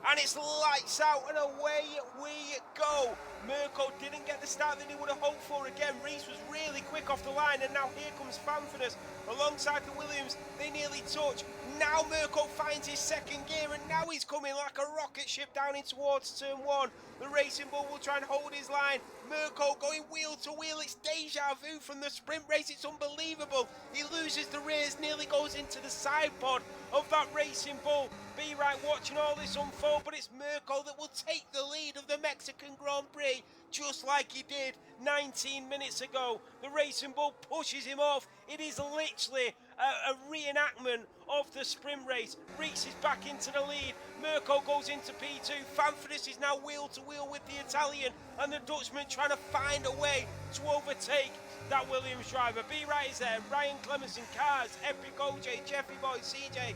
And it's lights out and away we go. Mirko didn't get the start that he would have hoped for again. Reese was really quick off the line, and now here comes Fanfurness alongside the Williams. They nearly touch. Now Mirko finds his second gear, and now he's coming like a rocket ship down in towards turn 1. The Racing Bull will try and hold his line. Mirko going wheel to wheel. It's deja vu from the sprint race. It's unbelievable. He loses the rears, nearly goes into the side pod of that Racing Bull. Be right watching all this unfold, but it's Mirko that will take the lead of the Mexican Grand Prix, just like he did 19 minutes ago. The Racing Bull pushes him off. It is literally a reenactment of the sprint race. Reese is back into the lead. Mirko goes into P2. Fanfurness is now wheel to wheel with the Italian, and the Dutchman trying to find a way to overtake that Williams driver. Be right is there. Ryan Clemenson, Cars, Epic OJ, Jeffrey Boy, CJ.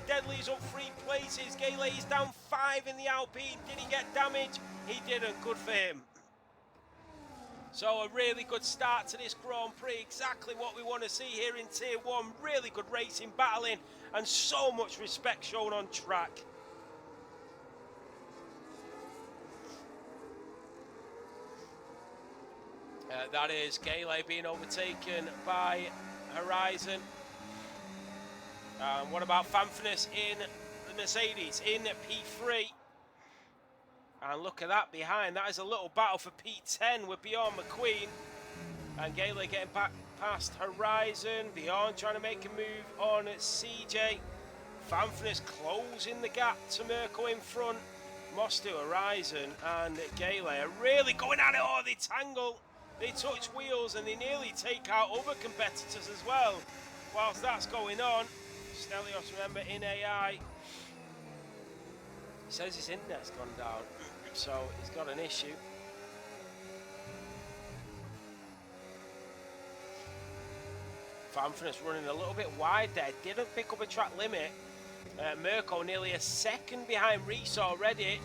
Deadly's up 3 places. Gale is down 5 in the Alpine. Did he get damage? He didn't. Good for him. So a really good start to this Grand Prix. Exactly what we want to see here in Tier 1. Really good racing, battling, and so much respect shown on track. That is Gale being overtaken by Horizon. What about Fanfurness in the Mercedes in P3? And look at that behind. That is a little battle for P10 with Bjorn McQueen. And Gale getting back past Horizon. Bjorn trying to make a move on CJ. Fanfurness closing the gap to Mirko in front. Mostu, Horizon and Gale are really going at it. Oh, they tangle. They touch wheels and they nearly take out other competitors as well. Whilst that's going on, Stelios, remember, in AI. He says his internet's gone down, so he's got an issue. Fanfurness running a little bit wide there, didn't pick up a track limit. Mirko nearly a second behind Reese already.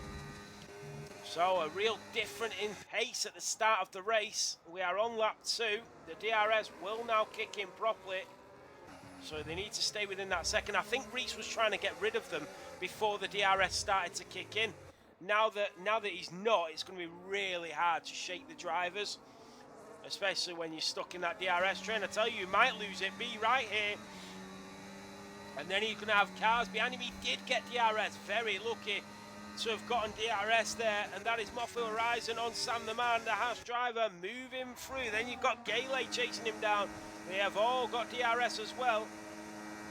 So a real difference in pace at the start of the race. We are on lap 2. The DRS will now kick in properly. So they need to stay within that second. I think Reese was trying to get rid of them before the DRS started to kick in. Now that he's not, it's going to be really hard to shake the drivers, especially when you're stuck in that DRS train. I tell you, you might lose it. Be right here. And then you're going to have cars behind him. He did get DRS. Very lucky to have gotten DRS there. And that is Moffat Horizon on Sam the Man, the Haas driver, moving through. Then you've got Gale chasing him down. They have all got DRS as well.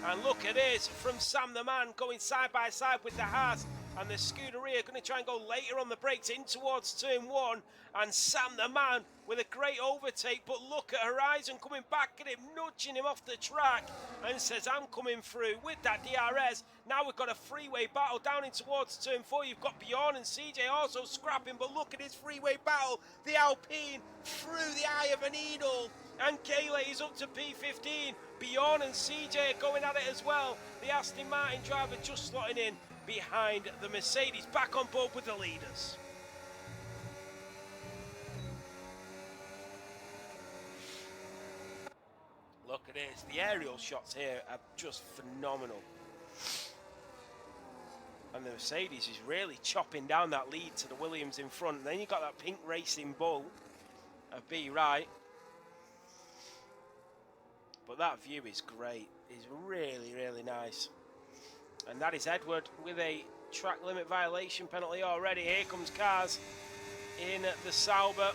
And look at this from Sam the Man going side by side with the Haas. And the Scuderia going to try and go later on the brakes in towards turn 1. And Sam the Man with a great overtake. But look at Horizon coming back at him, nudging him off the track. And says, I'm coming through with that DRS. Now we've got a freeway battle down in towards turn 4. You've got Bjorn and CJ also scrapping. But look at this freeway battle. The Alpine through the eye of a needle. And Gale is up to P15. Bjorn and CJ are going at it as well. The Aston Martin driver just slotting in behind the Mercedes. Back on board with the leaders. Look at this. The aerial shots here are just phenomenal. And the Mercedes is really chopping down that lead to the Williams in front. And then you've got that pink Racing Bull of B right. But that view is great. It's really, really nice. And that is Edward with a track limit violation penalty already. Here comes Cars in the Sauber.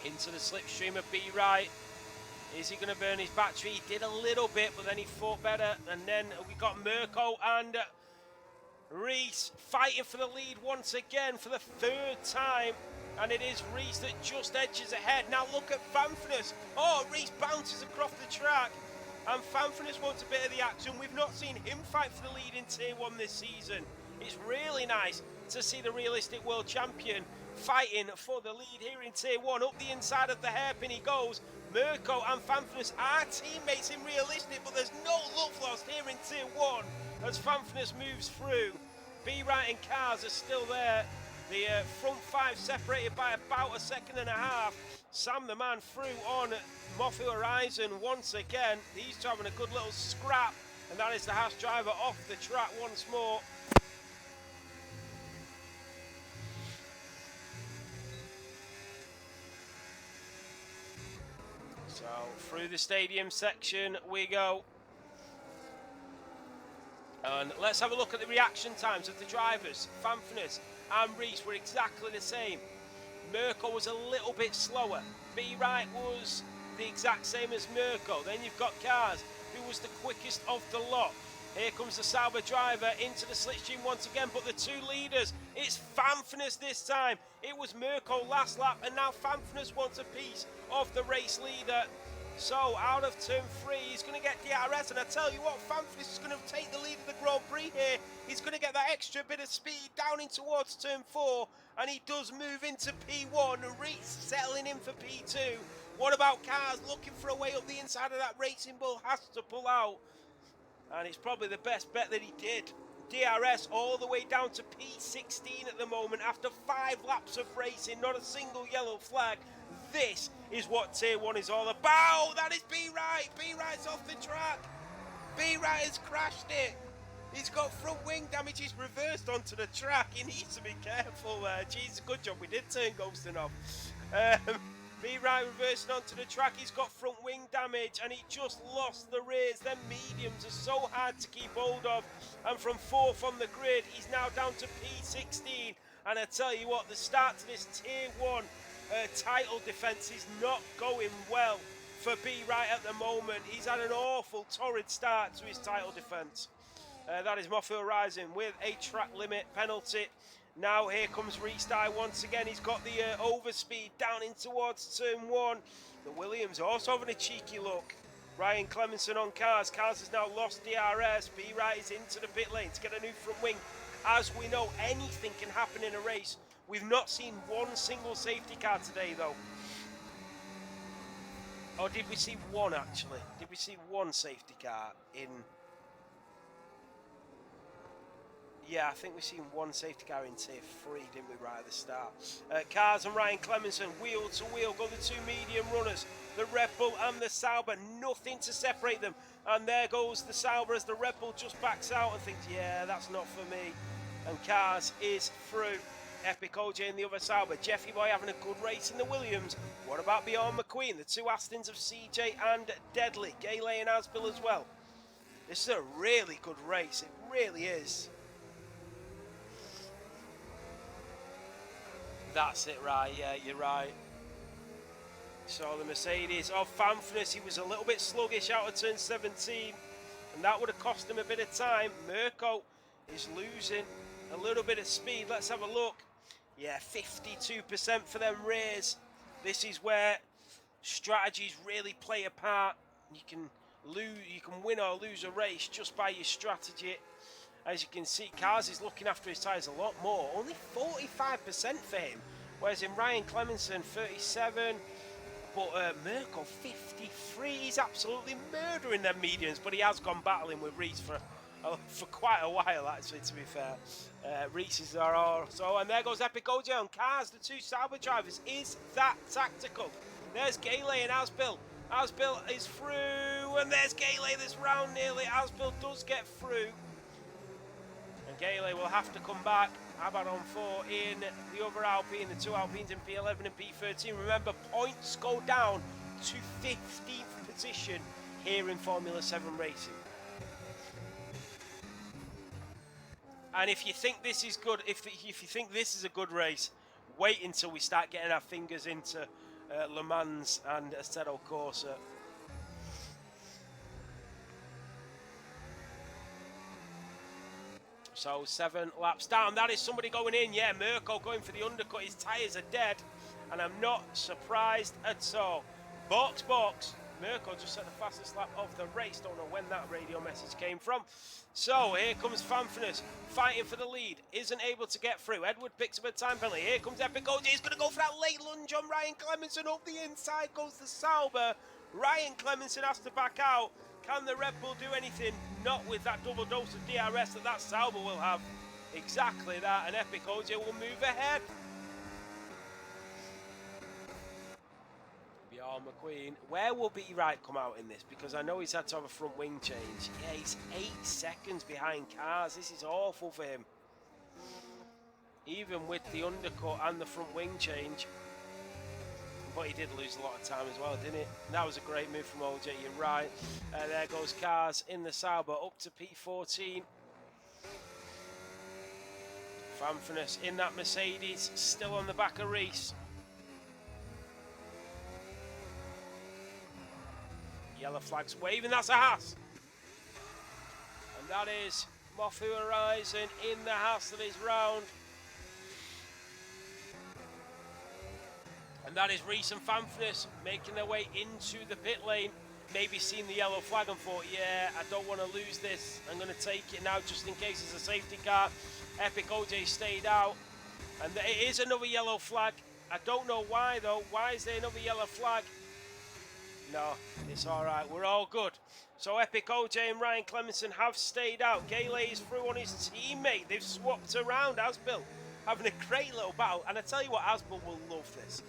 Into the slipstream of B right. Is he going to burn his battery? He did a little bit, but then he fought better. And then we got Mirko and Reese fighting for the lead once again for the 3rd time. And it is Reese that just edges ahead. Now look at Fanfurness. Oh, Reese bounces across the track. And Fanfurness wants a bit of the action. We've not seen him fight for the lead in Tier 1 this season. It's really nice to see the realistic world champion fighting for the lead here in Tier 1. Up the inside of the hairpin he goes. Mirko and Fanfurness are teammates in realistic, but there's no love lost here in Tier 1 as Fanfurness moves through. B-Right and Cars are still there. The front five separated by about a second and a half. Sam the man through on Moffat Horizon once again. These two having a good little scrap, and that is the Haas driver off the track once more. So through the stadium section we go. And let's have a look at the reaction times of the drivers. Fanfnis and Reese were exactly the same. Mirko was a little bit slower. B Wright was the exact same as Mirko. Then you've got Cars, who was the quickest of the lot. Here comes the Sauber driver into the slipstream once again, but the two leaders, it's Fanfnis this time. It was Mirko last lap, and now Fanfnis wants a piece of the race leader. So out of turn 3, he's going to get DRS, and I tell you what, Fanfnis is going to take the lead of the Grand Prix here. He's going to get that extra bit of speed down in towards turn 4, and he does move into P1. Reese settling in for P2. What about Cars looking for a way up the inside of that Racing Bull? Has to pull out, and it's probably the best bet that he did. DRS all the way down to P16 at the moment after 5 laps of racing, not a single yellow flag. This is what Tier 1 is all about. That is B Wright. B Wright's off the track. B Wright has crashed it. He's got front wing damage. He's reversed onto the track. He needs to be careful there. Jeez, good job we did turn Ghosting off. B Wright reversing onto the track. He's got front wing damage and he just lost the rears. Them mediums are so hard to keep hold of. And from 4th on the grid, he's now down to P16. And I tell you what, the start to this Tier 1 title defence is not going well for B Wright at the moment. He's had an awful, torrid start to his title defence. That is Moffat Horizon with a track limit penalty. Now here comes Restyle once again. He's got the overspeed down in towards turn 1. The Williams also having a cheeky look. Ryan Clemenson on Cars. Cars has now lost DRS. B Wright is into the pit lane to get a new front wing. As we know, anything can happen in a race. We've not seen one single safety car today, though. Or did we see one, actually? Did we see one safety car in... Yeah, I think we've seen one safety car in Tier 3, didn't we, right at the start? Cars and Ryan Clemenson, wheel to wheel, go the two medium runners. The Red Bull and the Sauber, nothing to separate them. And there goes the Sauber as the Red Bull just backs out and thinks, yeah, that's not for me. And Cars is through. Epic OJ in the other Sauber. Jeffy Boy having a good race in the Williams. What about Bjorn McQueen? The two Astons of CJ and Deadly. Gale and Asbill as well. This is a really good race. It really is. That's it, right? Yeah, you're right. So the Mercedes of Fanfnis, he was a little bit sluggish out of turn 17. And that would have cost him a bit of time. Mirko is losing a little bit of speed. Let's have a look. Yeah, 52% for them rears. This is where strategies really play a part. You can win or lose a race just by your strategy. As you can see, Cars is looking after his tyres a lot more. Only 45% for him. Whereas in Ryan Clemenson, 37. But Mirko, 53. He's absolutely murdering them mediums. But he has gone battling with Reese for quite a while, actually, to be fair. Reese's are all. So, and there goes Epic OJ on Cars, the two Sauber drivers. Is that tactical? There's Gale and Asbill. Asbill is through, and there's Gale this round nearly. Asbill does get through. And Gale will have to come back. Abad on 4 in the other Alpine, the two Alpines in P11 and P13. Remember, points go down to 15th position here in Formula 7 racing. And if you think this is good, if you think this is a good race, wait until we start getting our fingers into Le Mans and Assetto Corsa. So 7 laps down. That is somebody going in. Yeah, Mirko going for the undercut. His tyres are dead. And I'm not surprised at all. Box. Mirko just set the fastest lap of the race. Don't know when that radio message came from. So here comes Fanfnis fighting for the lead. Isn't able to get through. Edward picks up a time penalty. Here comes Epic OJ. He's going to go for that late lunge on Ryan Clemenson. Up the inside goes the Sauber. Ryan Clemenson has to back out. Can the Red Bull do anything? Not with that double dose of DRS that Sauber will have. Exactly that, and Epic OJ will move ahead. Bjorn McQueen. Where will Be Right come out in this? Because I know he's had to have a front wing change. Yeah, he's 8 seconds behind cars. This is awful for him. Even with the undercut and the front wing change. But he did lose a lot of time as well, didn't he? That was a great move from OJ, you're right. There goes cars in the Sauber up to P14. Fanfurness in that Mercedes, still on the back of Reese. Yellow flags waving, that's a Haas. And that is Mofu Horizon in the Haas that is round. And that is Reese and Fanfurness making their way into the pit lane. Maybe seen the yellow flag and thought, yeah, I don't want to lose this. I'm going to take it now just in case it's a safety car. Epic OJ stayed out. And it is another yellow flag. I don't know why, though. Why is there another yellow flag? No, it's all right. We're all good. So Epic OJ and Ryan Clemenson have stayed out. Gale is through on his teammate. They've swapped around. Asbill having a great little battle. And I tell you what, Asbill will love this.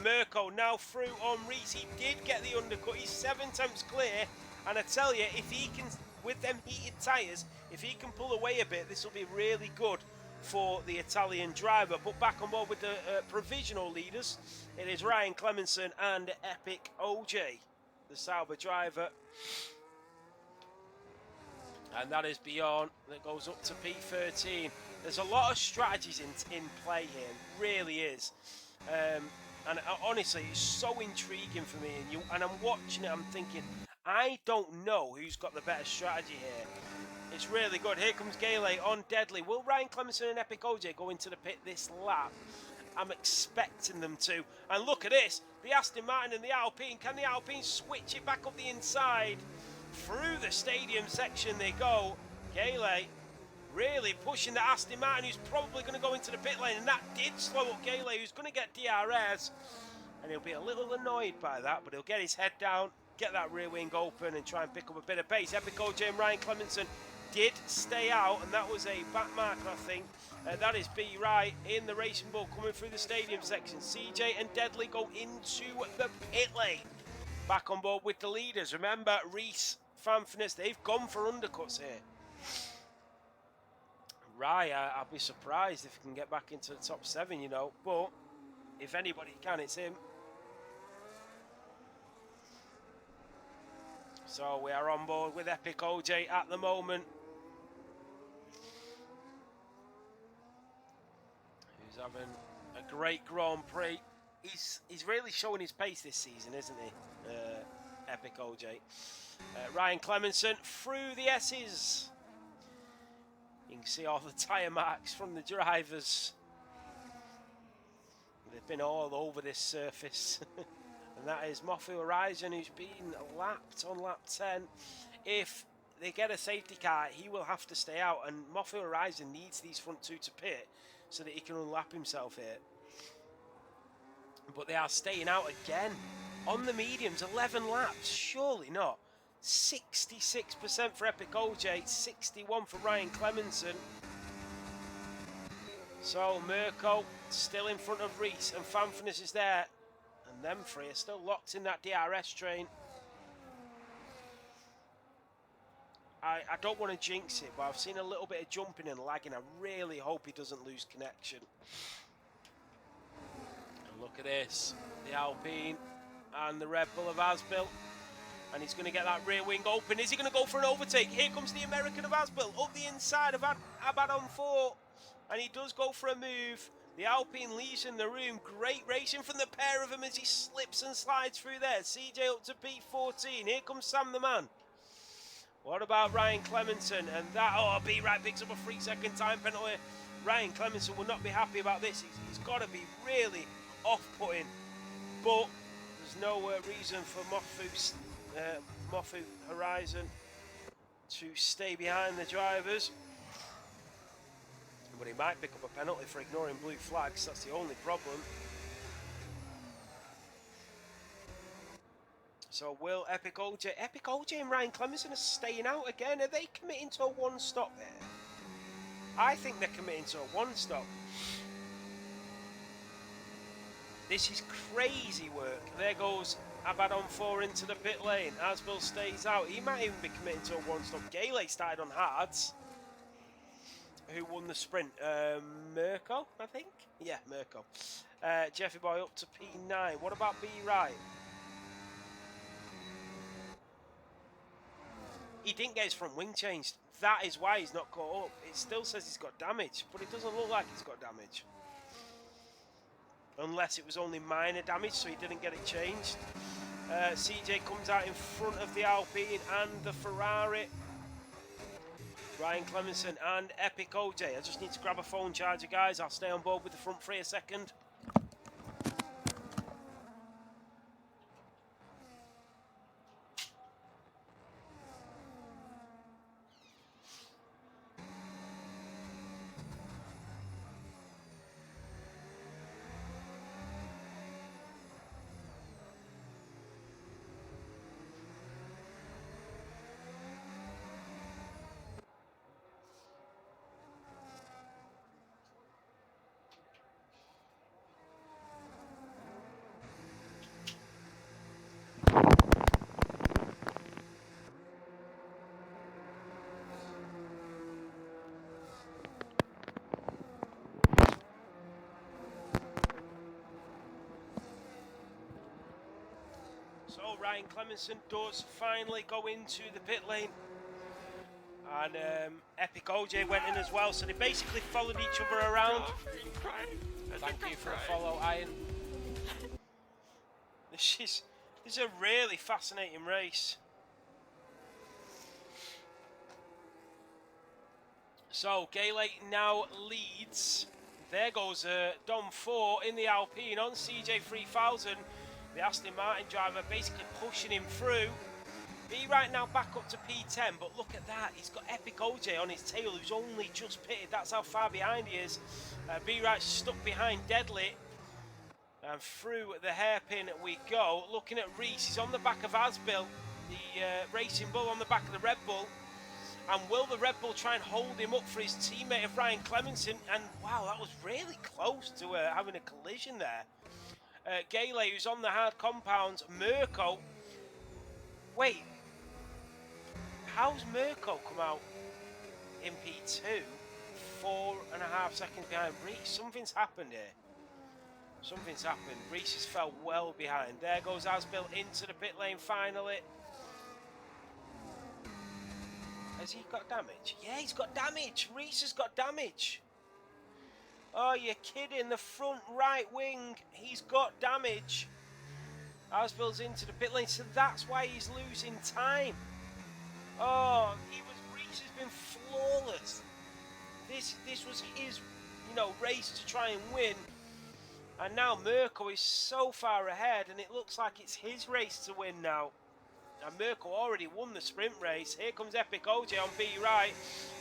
Mirko now through on Reese. He did get the undercut. He's 7 tenths clear. And I tell you, if he can, with them heated tyres, if he can pull away a bit, this will be really good for the Italian driver. But back on board with the provisional leaders, it is Ryan Clemenson and Epic OJ, the Sauber driver. And that is Bjorn that goes up to P13. There's a lot of strategies in play here, really is. And honestly, it's so intriguing for me. And I'm watching it, I'm thinking, I don't know who's got the better strategy here. It's really good. Here comes Gale on Deadly. Will Ryan Clemenson and Epic OJ go into the pit this lap? I'm expecting them to. And look at this. The Aston Martin and the Alpine. Can the Alpine switch it back up the inside? Through the stadium section they go. Gale really pushing the Aston Martin, who's probably going to go into the pit lane. And that did slow up Gale, who's going to get DRS. And he'll be a little annoyed by that, but he'll get his head down, get that rear wing open and try and pick up a bit of pace. Epic OJ and Ryan Clemenson did stay out, and that was a back marker, I think. That is B. Right in the Racing Bull coming through the stadium section. CJ and Deadly go into the pit lane. Back on board with the leaders. Remember, Reese, Fanfurness, they've gone for undercuts here. Right, I'll be surprised if he can get back into the top 7, you know. But if anybody can, it's him. So we are on board with Epic OJ at the moment. Who's having a great Grand Prix. He's really showing his pace this season, isn't he? Epic OJ. Ryan Clemenson through the S's. You can see all the tyre marks from the drivers. They've been all over this surface. And that is Mofu Horizon, who's been lapped on lap 10. If they get a safety car, he will have to stay out. And Mofu Horizon needs these front two to pit so that he can unlap himself here. But they are staying out again. On the mediums, 11 laps. Surely not. 66% for Epic OJ, 61 for Ryan Clemenson. So Mirko still in front of Reese, and Fanfurness is there. And them three are still locked in that DRS train. I don't want to jinx it, but I've seen a little bit of jumping and lagging. I really hope he doesn't lose connection. And look at this. The Alpine and the Red Bull of Asbill. And he's going to get that rear wing open. Is he going to go for an overtake? Here comes the American of Asbill up the inside of Abaddon 4. And he does go for a move. The Alpine leaves in the room. Great racing from the pair of them as he slips and slides through there. CJ up to P14. Here comes Sam the man. What about Ryan Clemenson? And that, B right picks up a 3-second time penalty. Ryan Clemenson will not be happy about this. He's got to be really off-putting. But there's no reason for Mofu Horizon to stay behind the drivers. But he might pick up a penalty for ignoring blue flags. That's the only problem. So will Epic OJ and Ryan Clemenson are staying out again? Are they committing to a one stop there? I think they're committing to a one-stop. This is crazy work. There goes Abad on 4 into the pit lane. Asbill stays out. He might even be committing to a one-stop. Gale started on hards. Who won the sprint? Mirko, I think? Yeah, Mirko. Jeffy Boy up to P9. What about B right? He didn't get his front wing changed. That is why he's not caught up. It still says he's got damage, but it doesn't look like he's got damage. Unless it was only minor damage, so he didn't get it changed. CJ comes out in front of the Alpine and the Ferrari. Ryan Clemenson and Epic OJ. I just need to grab a phone charger, guys. I'll stay on board with the front three a second. So Ryan Clemenson does finally go into the pit lane. And Epic OJ went in as well, so they basically followed each other around. Thank you for a follow, Iron. This is a really fascinating race. So Gale now leads. There goes Dom 4 in the Alpine on CJ 3000. The Aston Martin driver basically pushing him through. B right now back up to P10, but look at that. He's got Epic OJ on his tail, who's only just pitted. That's how far behind he is. B right stuck behind Deadly. And through the hairpin we go. Looking at Reese, he's on the back of Asbill, the Racing Bull on the back of the Red Bull. And will the Red Bull try and hold him up for his teammate of Ryan Clemenson? And wow, that was really close to having a collision there. Gale, who's on the hard compounds. Mirko. Wait. How's Mirko come out in P2? 4.5 seconds behind Reese. Something's happened here. Something's happened. Reese has fell well behind. There goes Asbill into the pit lane finally. Has he got damage? Yeah, he's got damage. Reese has got damage. Oh, you're kidding. The front right wing, he's got damage. Asbill's into the pit lane, so that's why he's losing time. Oh, Reese has been flawless. This was his, race to try and win. And now Mirko is so far ahead, and it looks like it's his race to win now. And Mirko already won the sprint race. Here comes Epic OJ on B right,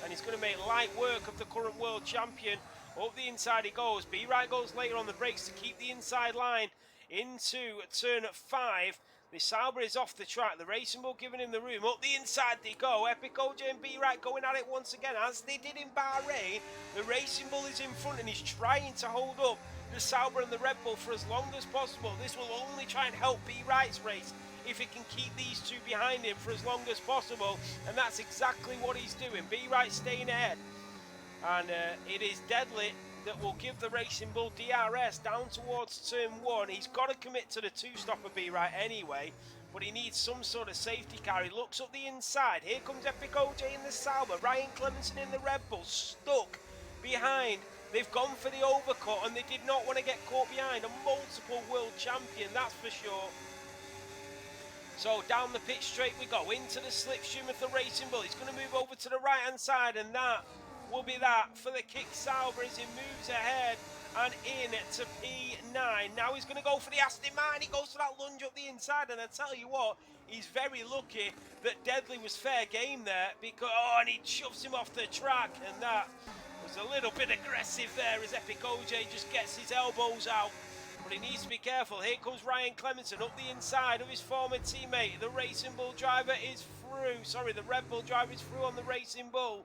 and he's going to make light work of the current world champion. Up the inside he goes. B right goes later on the brakes to keep the inside line into turn 5. The Sauber is off the track. The Racing Bull giving him the room. Up the inside they go. Epic OJ and B right going at it once again, as they did in Bahrain. The Racing Bull is in front and he's trying to hold up the Sauber and the Red Bull for as long as possible. This will only try and help B right's race if it can keep these two behind him for as long as possible, and that's exactly what he's doing. B right staying ahead, and it is Deadly that will give the Racing Bull DRS down towards turn 1. He's got to commit to the 2-stopper B right anyway, but he needs some sort of safety car. He looks up the inside. Here comes Epic OJ in the Sauber. Ryan Clemenson in the Red Bull, stuck behind. They've gone for the overcut, and they did not want to get caught behind a multiple world champion, that's for sure. So down the pit straight we go, into the slipstream of the Racing Bull. He's going to move over to the right-hand side, and that will be that for the kick Sauber as he moves ahead and in to P9. Now he's going to go for the Aston Martin. He goes for that lunge up the inside, and I tell you what, he's very lucky that Deadly was fair game there, because, and he shoves him off the track, and that was a little bit aggressive there as Epic OJ just gets his elbows out. But he needs to be careful. Here comes Ryan Clemenson up the inside of his former teammate. The Racing Bull driver is through. Sorry, the Red Bull driver is through on the Racing Bull.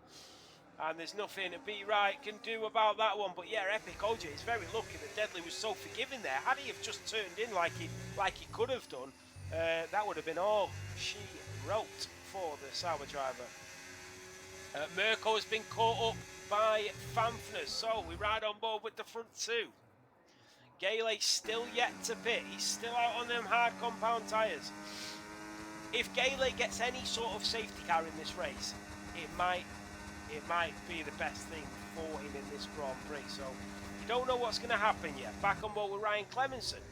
And there's nothing B Right can do about that one. But yeah, Epic OJ is very lucky that Deadly was so forgiving there. Had he have just turned in like he could have done, that would have been all she wrote for the Sauber driver. Mirko has been caught up by Fanfness, so we ride on board with the front two. Gale still yet to pit. He's still out on them hard compound tyres. If Gale gets any sort of safety car in this race, it might be the best thing for him in this Grand Prix. So you don't know what's going to happen yet. Back on board with Ryan Clemenson.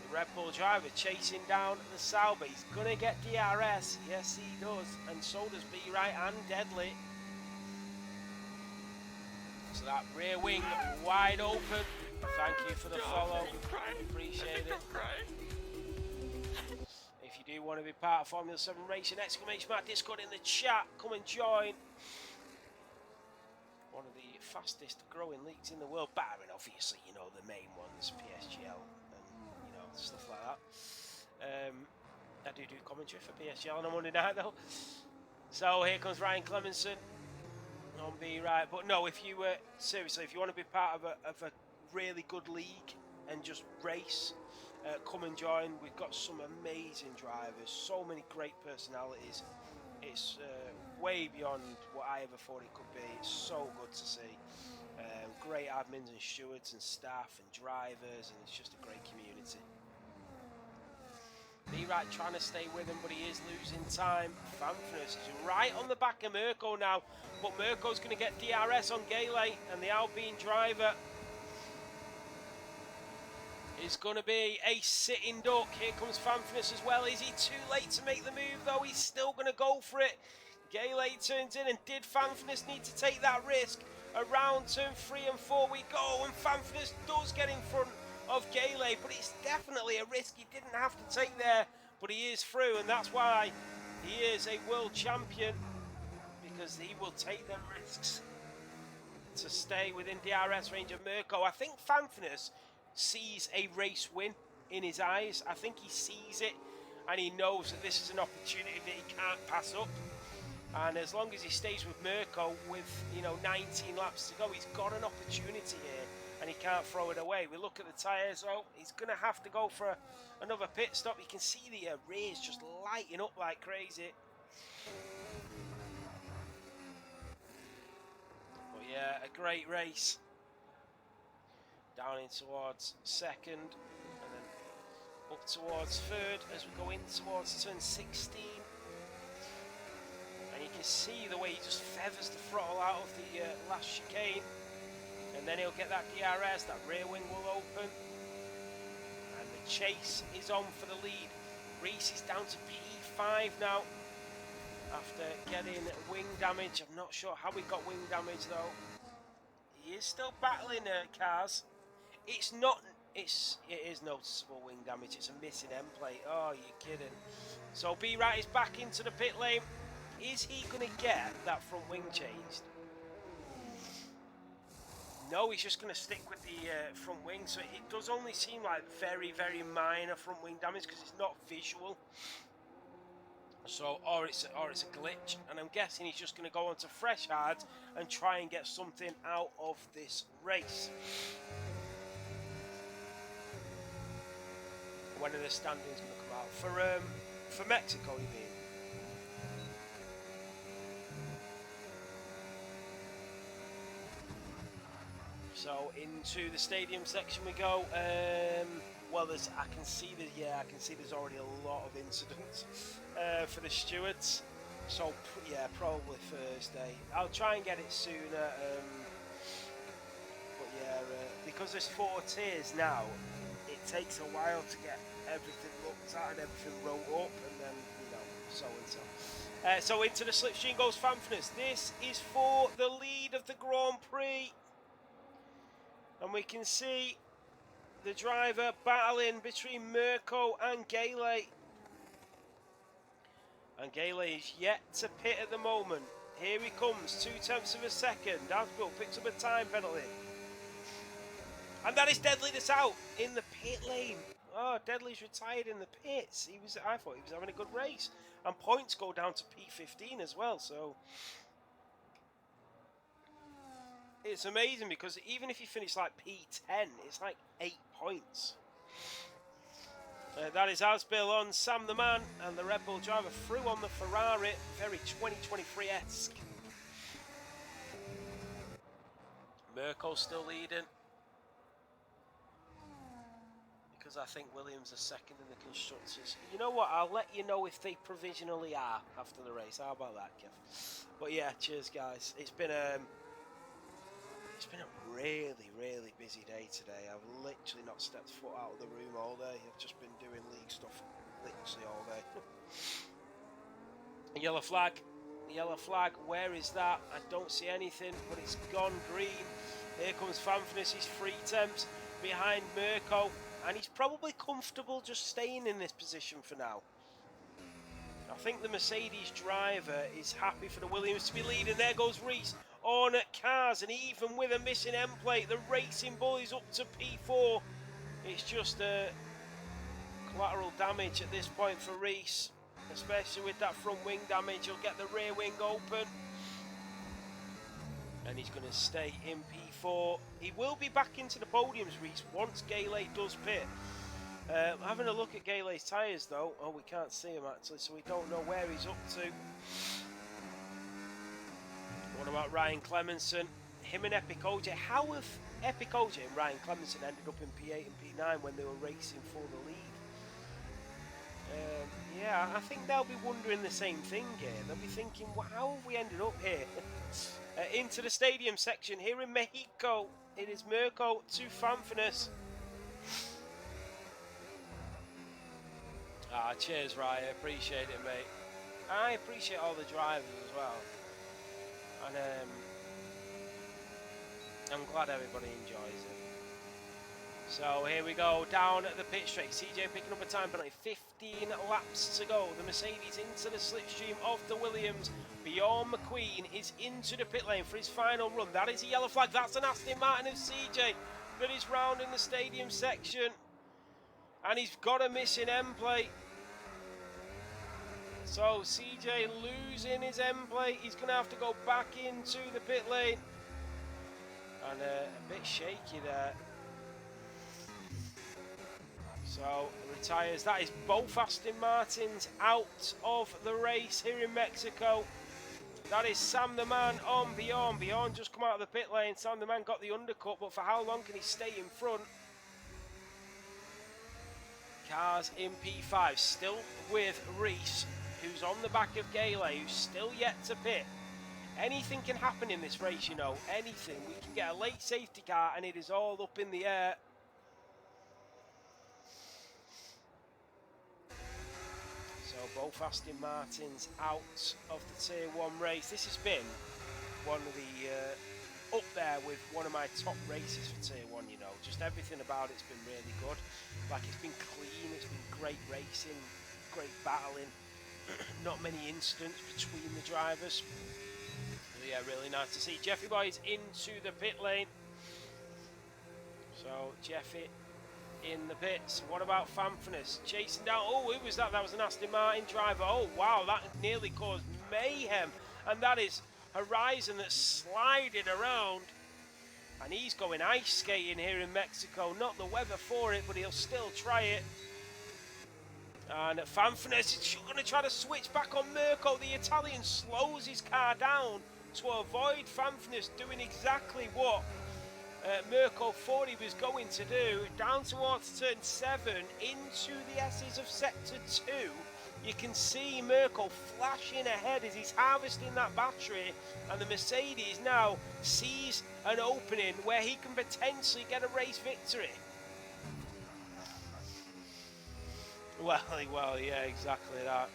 The Red Bull driver chasing down the Sauber. He's going to get DRS. Yes, he does. And so does B Right and Deadly. So that rear wing wide open. Thank you for the follow. Appreciate it. If you do want to be part of Formula 7 Racing, exclamation mark Discord in the chat. Come and join. One of the fastest growing leagues in the world, barring obviously, you know, the main ones, PSGL and, you know, stuff like that. I do commentary for PSGL on a Monday night though. So here comes Ryan Clemenson on B Right. But no, if you seriously, if you want to be part of a really good league and just race, come and join. We've got some amazing drivers, so many great personalities. It's way beyond what I ever thought it could be. It's so good to see. Great admins and stewards and staff and drivers, and it's just a great community. B-Right trying to stay with him, but he is losing time. Fanfness is right on the back of Mirko now, but Mirko's going to get DRS on Gale, and the Alpine driver is going to be a sitting duck. Here comes Fanfness as well. Is he too late to make the move though? He's still going to go for it. Gale turns in, and did Fanfness need to take that risk? Around turn 3 and 4 we go, and Fanfness does get in front of Gale, but it's definitely a risk he didn't have to take there, but he is through, and that's why he is a world champion, because he will take them risks to stay within DRS range of Mirko. I think Fanfness sees a race win in his eyes. I think he sees it, and he knows that this is an opportunity that he can't pass up. And as long as he stays with Mirko with, you know, 19 laps to go, he's got an opportunity here, and he can't throw it away. We look at the tyres, oh, he's going to have to go for another pit stop. You can see the rears just lighting up like crazy. But yeah, a great race. Down in towards second, and then up towards third as we go in towards turn 16. And you can see the way he just feathers the throttle out of the last chicane. And then he'll get that DRS, that rear wing will open. And the chase is on for the lead. Reese is down to P5 now, after getting wing damage. I'm not sure how he got wing damage though. He is still battling cars. It is noticeable wing damage. It's a missing end plate. Oh, you're kidding. So B Right is back into the pit lane. Is he going to get that front wing changed? No, he's just going to stick with the front wing. So it does only seem like very, very minor front wing damage because it's not visual. So, or it's a glitch, and I'm guessing he's just going to go onto fresh hard and try and get something out of this race. When are the standings going to come out for Mexico? You mean? So into the stadium section we go. Well, I can see there's already a lot of incidents for the stewards. So yeah, probably Thursday. I'll try and get it sooner. But yeah, because there's 4 tiers now, it takes a while to get everything looked at and everything wrote up, and then, you know, so and so. So into the slipstream goes Fanfness. This is for the lead of the Grand Prix. And we can see the driver battling between Mirko and Gale. And Gale is yet to pit at the moment. Here he comes, 2/10 of a second. Asbill picks up a time penalty. And that is Deadly that's out in the pit lane. Oh, Deadly's retired in the pits. I thought he was having a good race. And points go down to P15 as well, so it's amazing because even if you finish like P10, it's like 8 points. That is Asbill on Sam the Man, and the Red Bull driver through on the Ferrari, very 2023-esque. Merkel's still leading, because I think Williams are second in the constructors. You know what? I'll let you know if they provisionally are after the race. How about that, Kev? But yeah, cheers, guys. It's been a really, really busy day today. I've literally not stepped foot out of the room all day. I've just been doing league stuff literally all day. Yellow flag. Yellow flag. Where is that? I don't see anything, but it's gone green. Here comes Fanfness. He's 3 temps behind Mirko, and he's probably comfortable just staying in this position for now. I think the Mercedes driver is happy for the Williams to be leading. There goes Reese on at cars, and even with a missing end plate, the Racing Bull is up to P4. It's just collateral damage at this point for Reese, especially with that front wing damage. He'll get the rear wing open, and he's going to stay in P4. He will be back into the podiums, Reese, once Gale does pit. Having a look at Gale's tyres though, oh, we can't see him actually, so we don't know where he's up to. What about Ryan Clemenson? Him and Epic OJ. How have Epic OJ and Ryan Clemenson ended up in P8 and P9 when they were racing for the lead? Yeah, I think they'll be wondering the same thing here. They'll be thinking, well, how have we ended up here? Into the stadium section here in Mexico. It is Mirko to Fanfness. Ah, cheers, Ryan. Appreciate it, mate. I appreciate all the drivers as well. And I'm glad everybody enjoys it. So here we go, down at the pit straight. CJ picking up a time penalty, 15 laps to go. The Mercedes into the slipstream of the Williams. Bjorn McQueen is into the pit lane for his final run. That is a yellow flag. That's an Aston Martin of CJ that is round in the stadium section. And he's got a missing end plate. So CJ losing his end plate. He's going to have to go back into the pit lane. And a bit shaky there. So retires. That is both Aston Martins out of the race here in Mexico. That is Sam the Man on Bjorn. Bjorn just come out of the pit lane. Sam the Man got the undercut, but for how long can he stay in front? Cars in P5, still with Reese, who's on the back of Gale, who's still yet to pit. Anything can happen in this race, you know, anything. We can get a late safety car and it is all up in the air. So both Aston Martins out of the Tier 1 race. This has been one of the, up there with one of my top races for Tier 1, you know. Just everything about it's been really good. Like, it's been clean, it's been great racing, great battling. Not many incidents between the drivers. So yeah, really nice to see. Jeffy Boy is into the pit lane. So Jeffy in the pits. What about Fanfness? Chasing down. Oh, who was that? That was an Aston Martin driver. Oh, wow, that nearly caused mayhem. And that is Horizon that's sliding around. And he's going ice skating here in Mexico. Not the weather for it, but he'll still try it. And Fanfness is going to try to switch back on Mirko. The Italian slows his car down to avoid Fanfness doing exactly what Mirko thought he was going to do. Down towards turn 7 into the S's of sector 2. You can see Mirko flashing ahead as he's harvesting that battery, and the Mercedes now sees an opening where he can potentially get a race victory. Well, yeah, exactly that.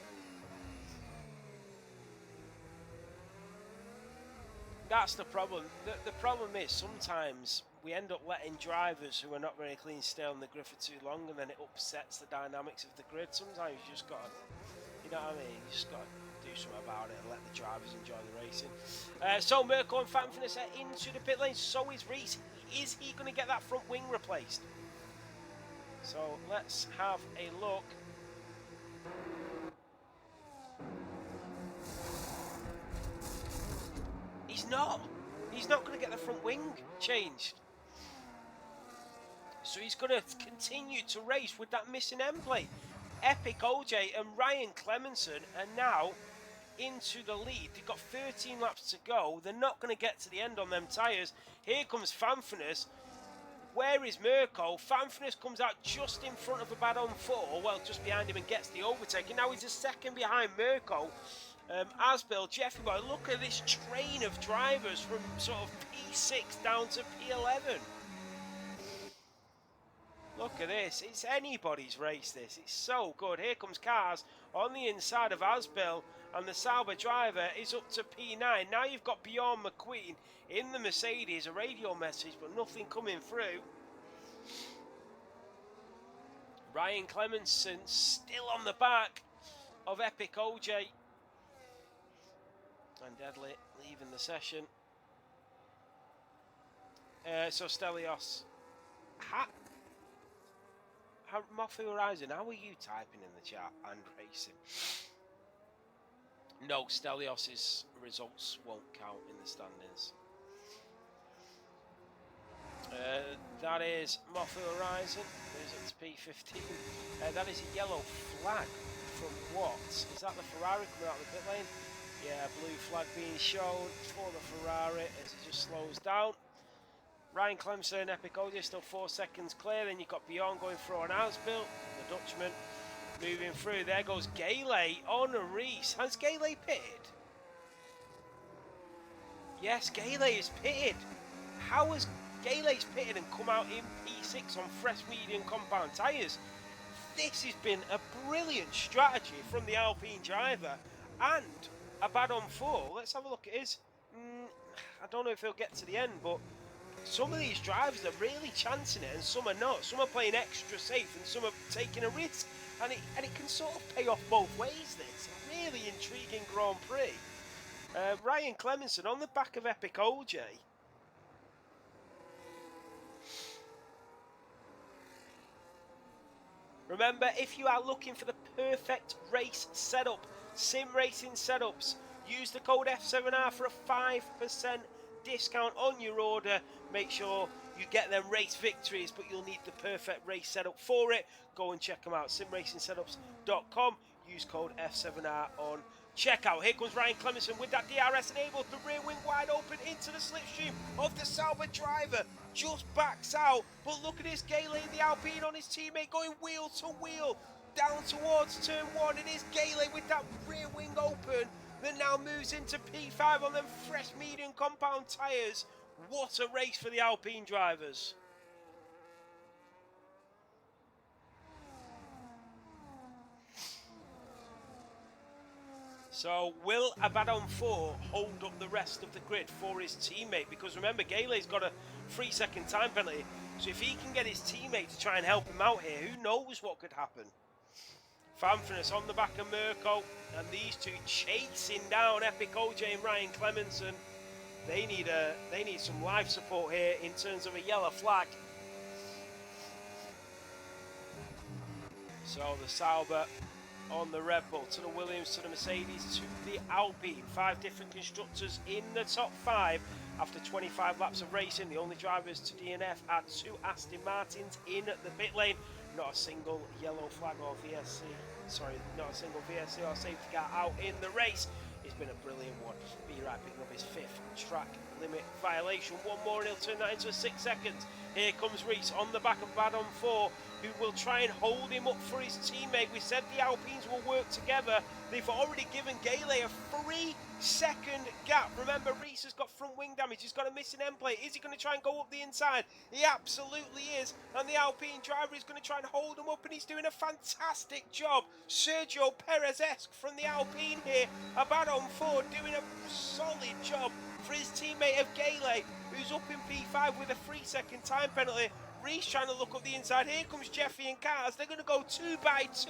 That's the problem. The problem is sometimes we end up letting drivers who are not very clean stay on the grid for too long, and then it upsets the dynamics of the grid. Sometimes you just got to, you know what I mean? You just got to do something about it and let the drivers enjoy the racing. So Mirko and Fanfness are into the pit lane. So is Reese. Is he going to get that front wing replaced? So let's have a look. He's not. He's not going to get the front wing changed. So he's going to continue to race with that missing end plate. Epic OJ and Ryan Clemenson are now into the lead. They've got 13 laps to go. They're not going to get to the end on them tyres. Here comes Fanfinus. Where is Mirko? Fanfinus comes out just in front of Abaddon 4, well, just behind him, and gets the overtake. And now he's a second behind Mirko. Asbel, Jeffy Boy, look at this train of drivers from sort of P6 down to P11. Look at this. It's anybody's race, this. It's so good. Here comes Cars on the inside of Asbel, and the Sauber driver is up to P9. Now you've got Bjorn McQueen in the Mercedes, a radio message, but nothing coming through. Ryan Clemenson still on the back of Epic OJ. And Deadly leaving the session. So Stelios. Moffy Horizon, how are you typing in the chat and racing? No, Stelios's results won't count in the standings. That is Moffy Horizon. There's it to P15. That is a yellow flag from what? Is that the Ferrari coming out of the pit lane? Yeah, blue flag being shown for the Ferrari as it just slows down. Ryan Clemson, Epic OJ still 4 seconds clear. Then you've got Bjorn going through on Ausbill, the Dutchman moving through. There goes Gale on Reese. Has Gale pitted? Yes, Gale is pitted. How has Gale's pitted and come out in P6 on fresh medium compound tyres? This has been a brilliant strategy from the Alpine driver and Abaddon 4. Let's have a look at his. I don't know if he'll get to the end, but some of these drivers are really chancing it and some are not. Some are playing extra safe and some are taking a risk. And it can sort of pay off both ways, this. A really intriguing Grand Prix. Ryan Clemenson on the back of Epic OJ. Remember, if you are looking for the perfect race setup, sim racing setups, use the code F7R for a 5% discount on your order. Make sure you get them race victories, but you'll need the perfect race setup for it. Go and check them out, simracingsetups.com. Use code F7R on checkout. Here comes Ryan Clemenson with that DRS enabled, the rear wing wide open into the slipstream of the Sauber driver. Just backs out, but look at this, Gale, the Alpine on his teammate going wheel to wheel down towards turn 1. It is Gale with that rear wing open that now moves into P5 on them fresh medium compound tyres. What a race for the Alpine drivers. So will Abaddon 4 hold up the rest of the grid for his teammate? Because remember, Gale's got a 3-second time penalty. So if he can get his teammate to try and help him out here, who knows what could happen? Fanfinus on the back of Mirko, and these two chasing down Epic OJ and Ryan Clemenson. They need some life support here in terms of a yellow flag. So the Sauber on the Red Bull, to the Williams, to the Mercedes, to the Alpine. 5 different constructors in the top 5 after 25 laps of racing. The only drivers to DNF are 2 Aston Martins in the pit lane. Not a single yellow flag or VSC. Sorry, not a single VSC or safety car out in the race. It's been a brilliant one. B-Right picking up his 5th track limit violation. One more and he'll turn that into 6 seconds. Here comes Reese on the back of Baddon 4, who will try and hold him up for his teammate. We said the Alpines will work together. They've already given Gale a 3-second gap. Remember, Reese has got front wing damage. He's got a missing end plate. Is he going to try and go up the inside? He absolutely is. And the Alpine driver is going to try and hold him up, and he's doing a fantastic job. Sergio Perez-esque from the Alpine here. Abaddon 4 doing a solid job for his teammate of Gale, who's up in P5 with a 3-second time penalty. Reese trying to look up the inside. Here comes Jeffy and Cars. They're going to go 2 by 2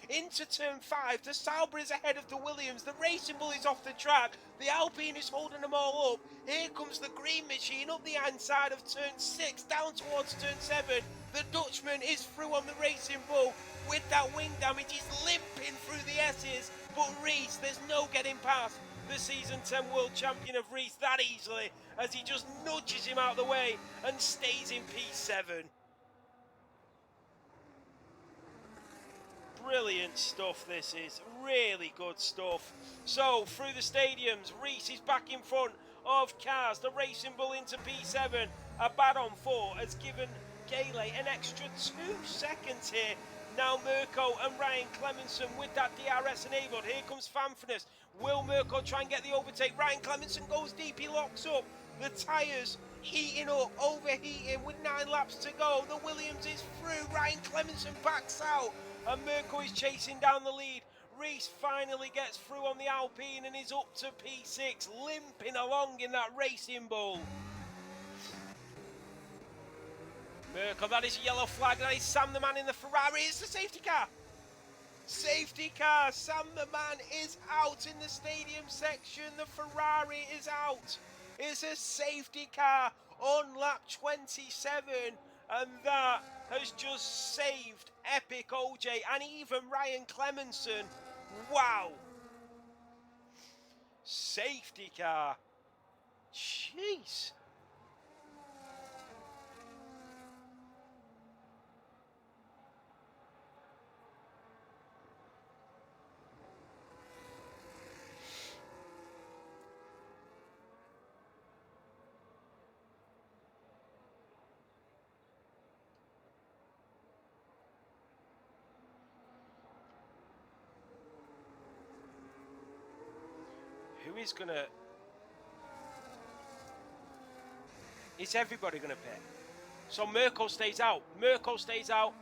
into turn 5. The Sauber is ahead of the Williams. The Racing Bull is off the track. The Alpine is holding them all up. Here comes the Green Machine up the inside of turn 6, down towards turn 7. The Dutchman is through on the Racing Bull with that wing damage. He's limping through the S's. But Reese, there's no getting past. the Season 10 World Champion of Reese that easily as he just nudges him out of the way and stays in P7. Brilliant stuff this is, really good stuff. So, through the stadiums, Reese is back in front of Cars, the Racing Bull into P7. A bad on 4 has given Gale an extra 2 seconds here. Now Mirko and Ryan Clemenson with that DRS enabled. Here comes Fanfinus. Will Mirko try and get the overtake? Ryan Clemenson goes deep, he locks up. The tyres heating up, overheating with 9 laps to go. The Williams is through, Ryan Clemenson backs out and Mirko is chasing down the lead. Reese finally gets through on the Alpine and is up to P6, limping along in that Racing Bull. Mirko, that is a yellow flag. That is Sam the man in the Ferrari. It's the safety car. Safety car. Sam the man is out in the stadium section. The Ferrari is out. It's a safety car on lap 27. And that has just saved Epic OJ and even Ryan Clemenson. Wow. Safety car. Jeez. Who is gonna... Is everybody gonna pit? So Mirko stays out. Mirko stays out.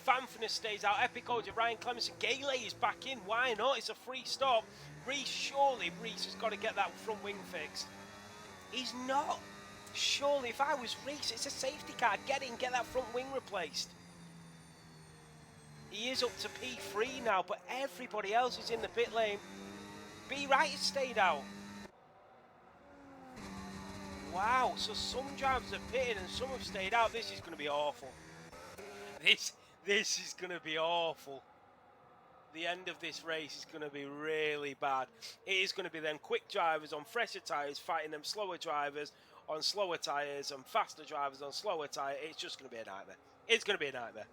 Fanfinus stays out. Epic OJ, Ryan Clemenson. Gale is back in. Why not? It's a free stop. Reese, surely Reese has got to get that front wing fixed. He's not. Surely, if I was Reese, it's a safety car. Get in, get that front wing replaced. He is up to P3 now, but everybody else is in the pit lane. B Right has stayed out. Wow, so some drivers have pitted and some have stayed out. This is going to be awful. This is going to be awful. The end of this race is going to be really bad. It is going to be them quick drivers on fresher tyres fighting them slower drivers on slower tyres and faster drivers on slower tyres. It's just going to be a nightmare. It's going to be a nightmare.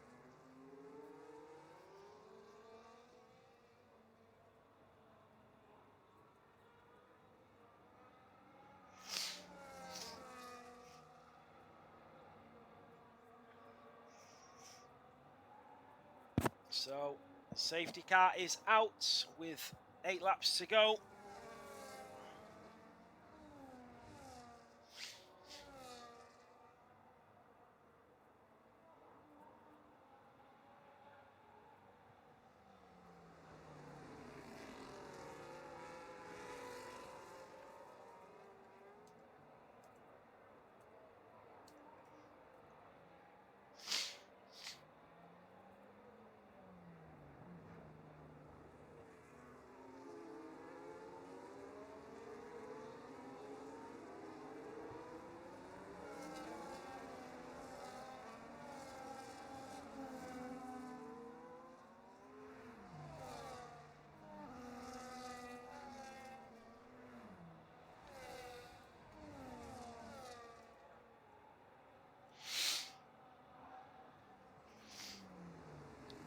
So, safety car is out with 8 laps to go.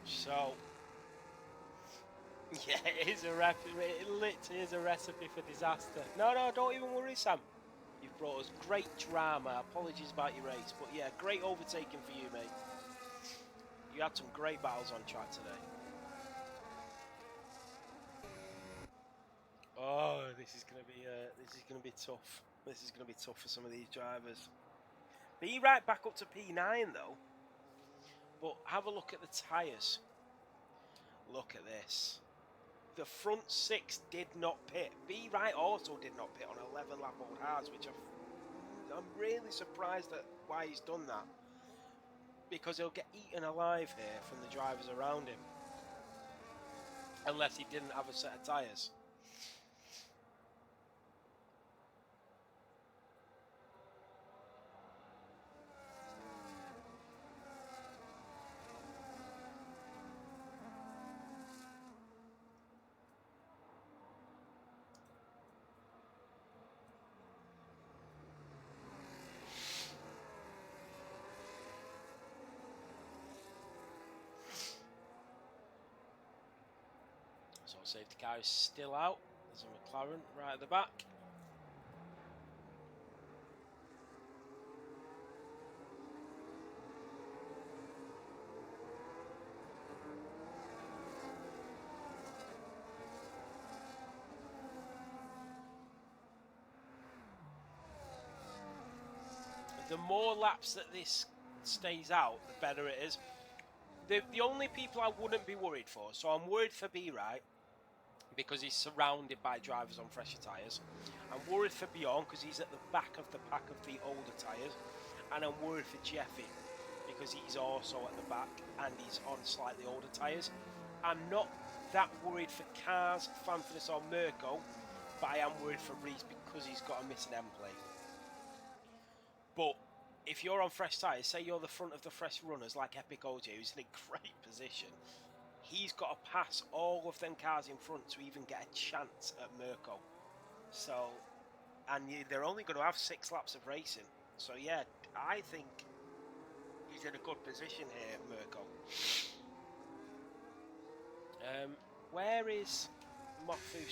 So, yeah, it is a it literally is a recipe for disaster. No, don't even worry, Sam. You've brought us great drama. Apologies about your race, but yeah, great overtaking for you, mate. You had some great battles on track today. Oh, this is gonna be tough. This is gonna be tough for some of these drivers. Be right back up to P9 though. But have a look at the tyres. Look at this. The front 6 did not pit. Be Right also did not pit on 11 lap old hards, which I'm really surprised at why he's done that. Because he'll get eaten alive here from the drivers around him. Unless he didn't have a set of tyres. Safety car is still out. There's a McLaren right at the back. The more laps that this stays out, the better it is. The only people I wouldn't be worried for, so I'm worried for B-Right, because he's surrounded by drivers on fresher tyres. I'm worried for Bjorn because he's at the back of the pack of the older tyres. And I'm worried for Jeffy because he's also at the back and he's on slightly older tyres. I'm not that worried for Cars, Fanfitness or Mirko, but I am worried for Reese because he's got a missing end plate. But if you're on fresh tyres, say you're the front of the fresh runners like Epic OJ, who's in a great position, he's got to pass all of them cars in front to even get a chance at Mirko. So, and they're only going to have 6 laps of racing. So yeah, I think he's in a good position here, Mirko. Where is Mofu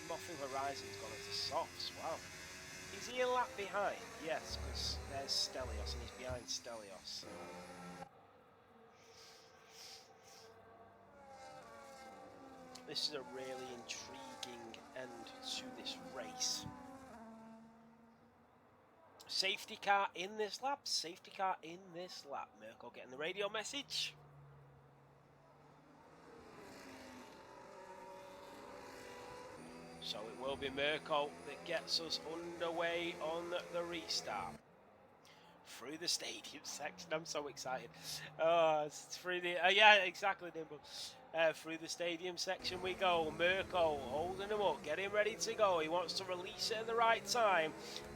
Horizon's gone into softs? Wow. Is he a lap behind? Yes, because there's Stelios and he's behind Stelios. This is a really intriguing end to this race. Safety car in this lap. Safety car in this lap. Mirko getting the radio message. So it will be Mirko that gets us underway on the restart. Through the stadium section. I'm so excited. Oh, it's through the... yeah, exactly, Nimble. Through the stadium section we go. Mirko holding him up, getting ready to go. He wants to release it at the right time.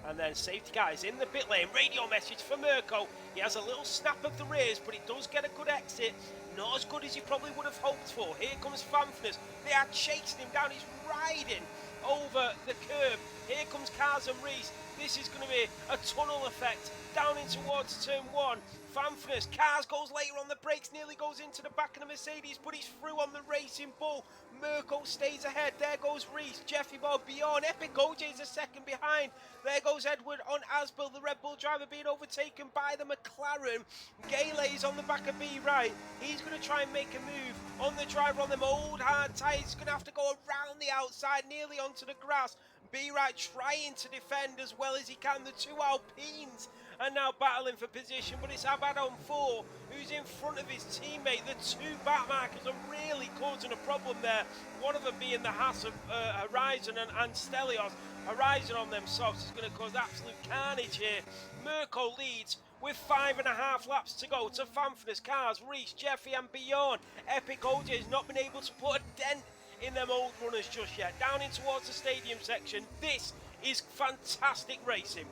And then safety car is in the pit lane. Radio message for Mirko. He has a little snap of the rears, but he does get a good exit. Not as good as he probably would have hoped for. Here comes Fanfitness. They are chasing him down. He's riding over the curb. Here comes Cars and Reese. This is going to be a tunnel effect down in towards turn 1. Fanfitness, Cars goes later on the brakes, nearly goes into the back of the Mercedes, but he's through on the Racing Bull. Mirko stays ahead. There goes Reese, Jeffy Bob beyond. Epic OJ is a second behind. There goes Edward on Asbill, the Red Bull driver being overtaken by the McLaren. Gale is on the back of B-Right. He's going to try and make a move on the driver on them old hard tyres. He's going to have to go around the outside, nearly onto the grass. B-Right trying to defend as well as he can. The 2 Alpines are now battling for position, but it's Abaddon 4 who's in front of his teammate. The 2 back markers are really causing a problem there. One of them being the Haas of Horizon and Stelios. Horizon on them softs is going to cause absolute carnage here. Mirko leads with 5.5 laps to go to Fanfitness, Cars, Reese, Jeffy and beyond. Epic OJ has not been able to put a dent in them old runners just yet. Down in towards the stadium section. This is fantastic racing.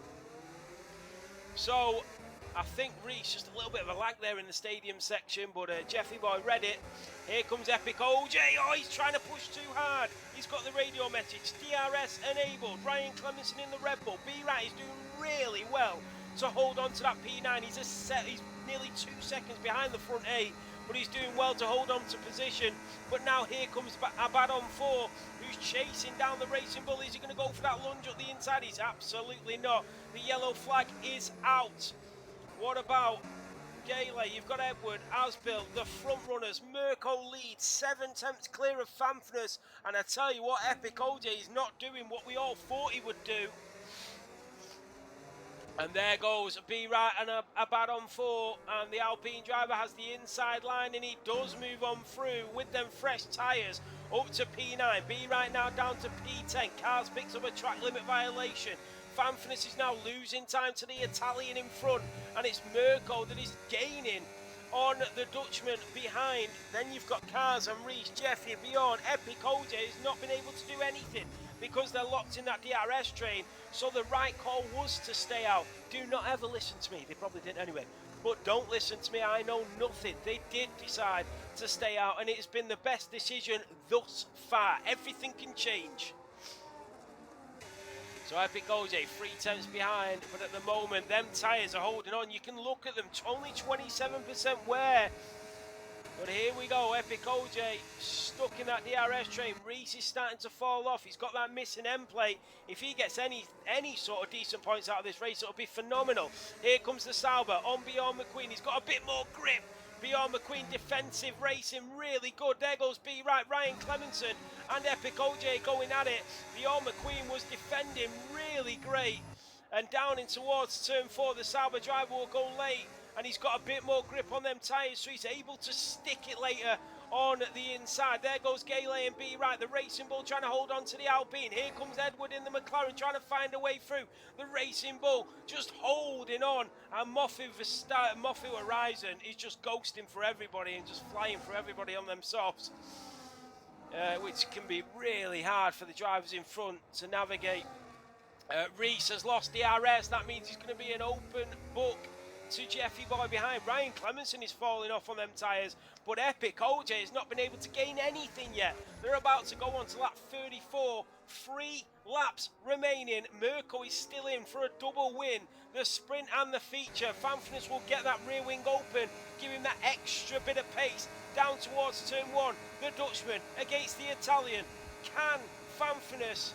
So I think Reese, just a little bit of a lag there in the stadium section, but Jeffy Boy read it. Here comes Epic OJ. Oh, he's trying to push too hard. He's got the radio message. DRS enabled. Ryan Clemenson in the Red Bull. B-Right is doing really well to hold on to that P9. He's nearly 2 seconds behind the front 8, but he's doing well to hold on to position. But now here comes Abaddon 4, who's chasing down the Racing Bull. Is he going to go for that lunge up the inside? He's absolutely not. The yellow flag is out. What about Gale? You've got Edward, Asbill, the front runners. Mirko leads, 7 tenths clear of Fanfitness. And I tell you what, Epic OJ is not doing what we all thought he would do. And there goes B-Right and Abaddon 4, and the Alpine driver has the inside line, and he does move on through with them fresh tyres up to P9. B-Right now down to P10. Cars picks up a track limit violation. Fanfitness is now losing time to the Italian in front, and it's Mirko that is gaining on the Dutchman behind. Then you've got Cars and Reese, Jeffy, beyond. Epic OJ has not been able to do anything because they're locked in that DRS train. So the right call was to stay out. Do not ever listen to me. They probably didn't anyway. But don't listen to me. I know nothing. They did decide to stay out, and it's been the best decision thus far. Everything can change. So Epic OJ 3 tenths behind, but at the moment them tyres are holding on. You can look at them, only 27% wear But here we go, Epic OJ stuck in that DRS train. Reese is starting to fall off. He's got that missing end plate. If he gets any sort of decent points out of this race, it'll be phenomenal. Here comes the Sauber on Bjorn McQueen. He's got a bit more grip. Bjorn McQueen defensive racing, really good. There goes Ryan Clemenson and Epic OJ going at it. Bjorn McQueen was defending really great. And down in towards turn 4, the Sauber driver will go late. And he's got a bit more grip on them tyres, so he's able to stick it later on the inside. There goes Gale and B right, the Racing Bull trying to hold on to the Alpine. Here comes Edward in the McLaren trying to find a way through. The Racing Bull just holding on, and Moffat Horizon is just ghosting for everybody and just flying for everybody on them softs, which can be really hard for the drivers in front to navigate. Reese has lost DRS, that means he's going to be an open book to Jeffy Boy behind. Ryan Clemenson is falling off on them tyres, but Epic OJ has not been able to gain anything yet. They're about to go on to lap 34, 3 laps remaining. Mirko is still in for a double win, the sprint and the feature. Fanfnis will get that rear wing open, give him that extra bit of pace down towards turn 1. The Dutchman against the Italian. Can Fanfnis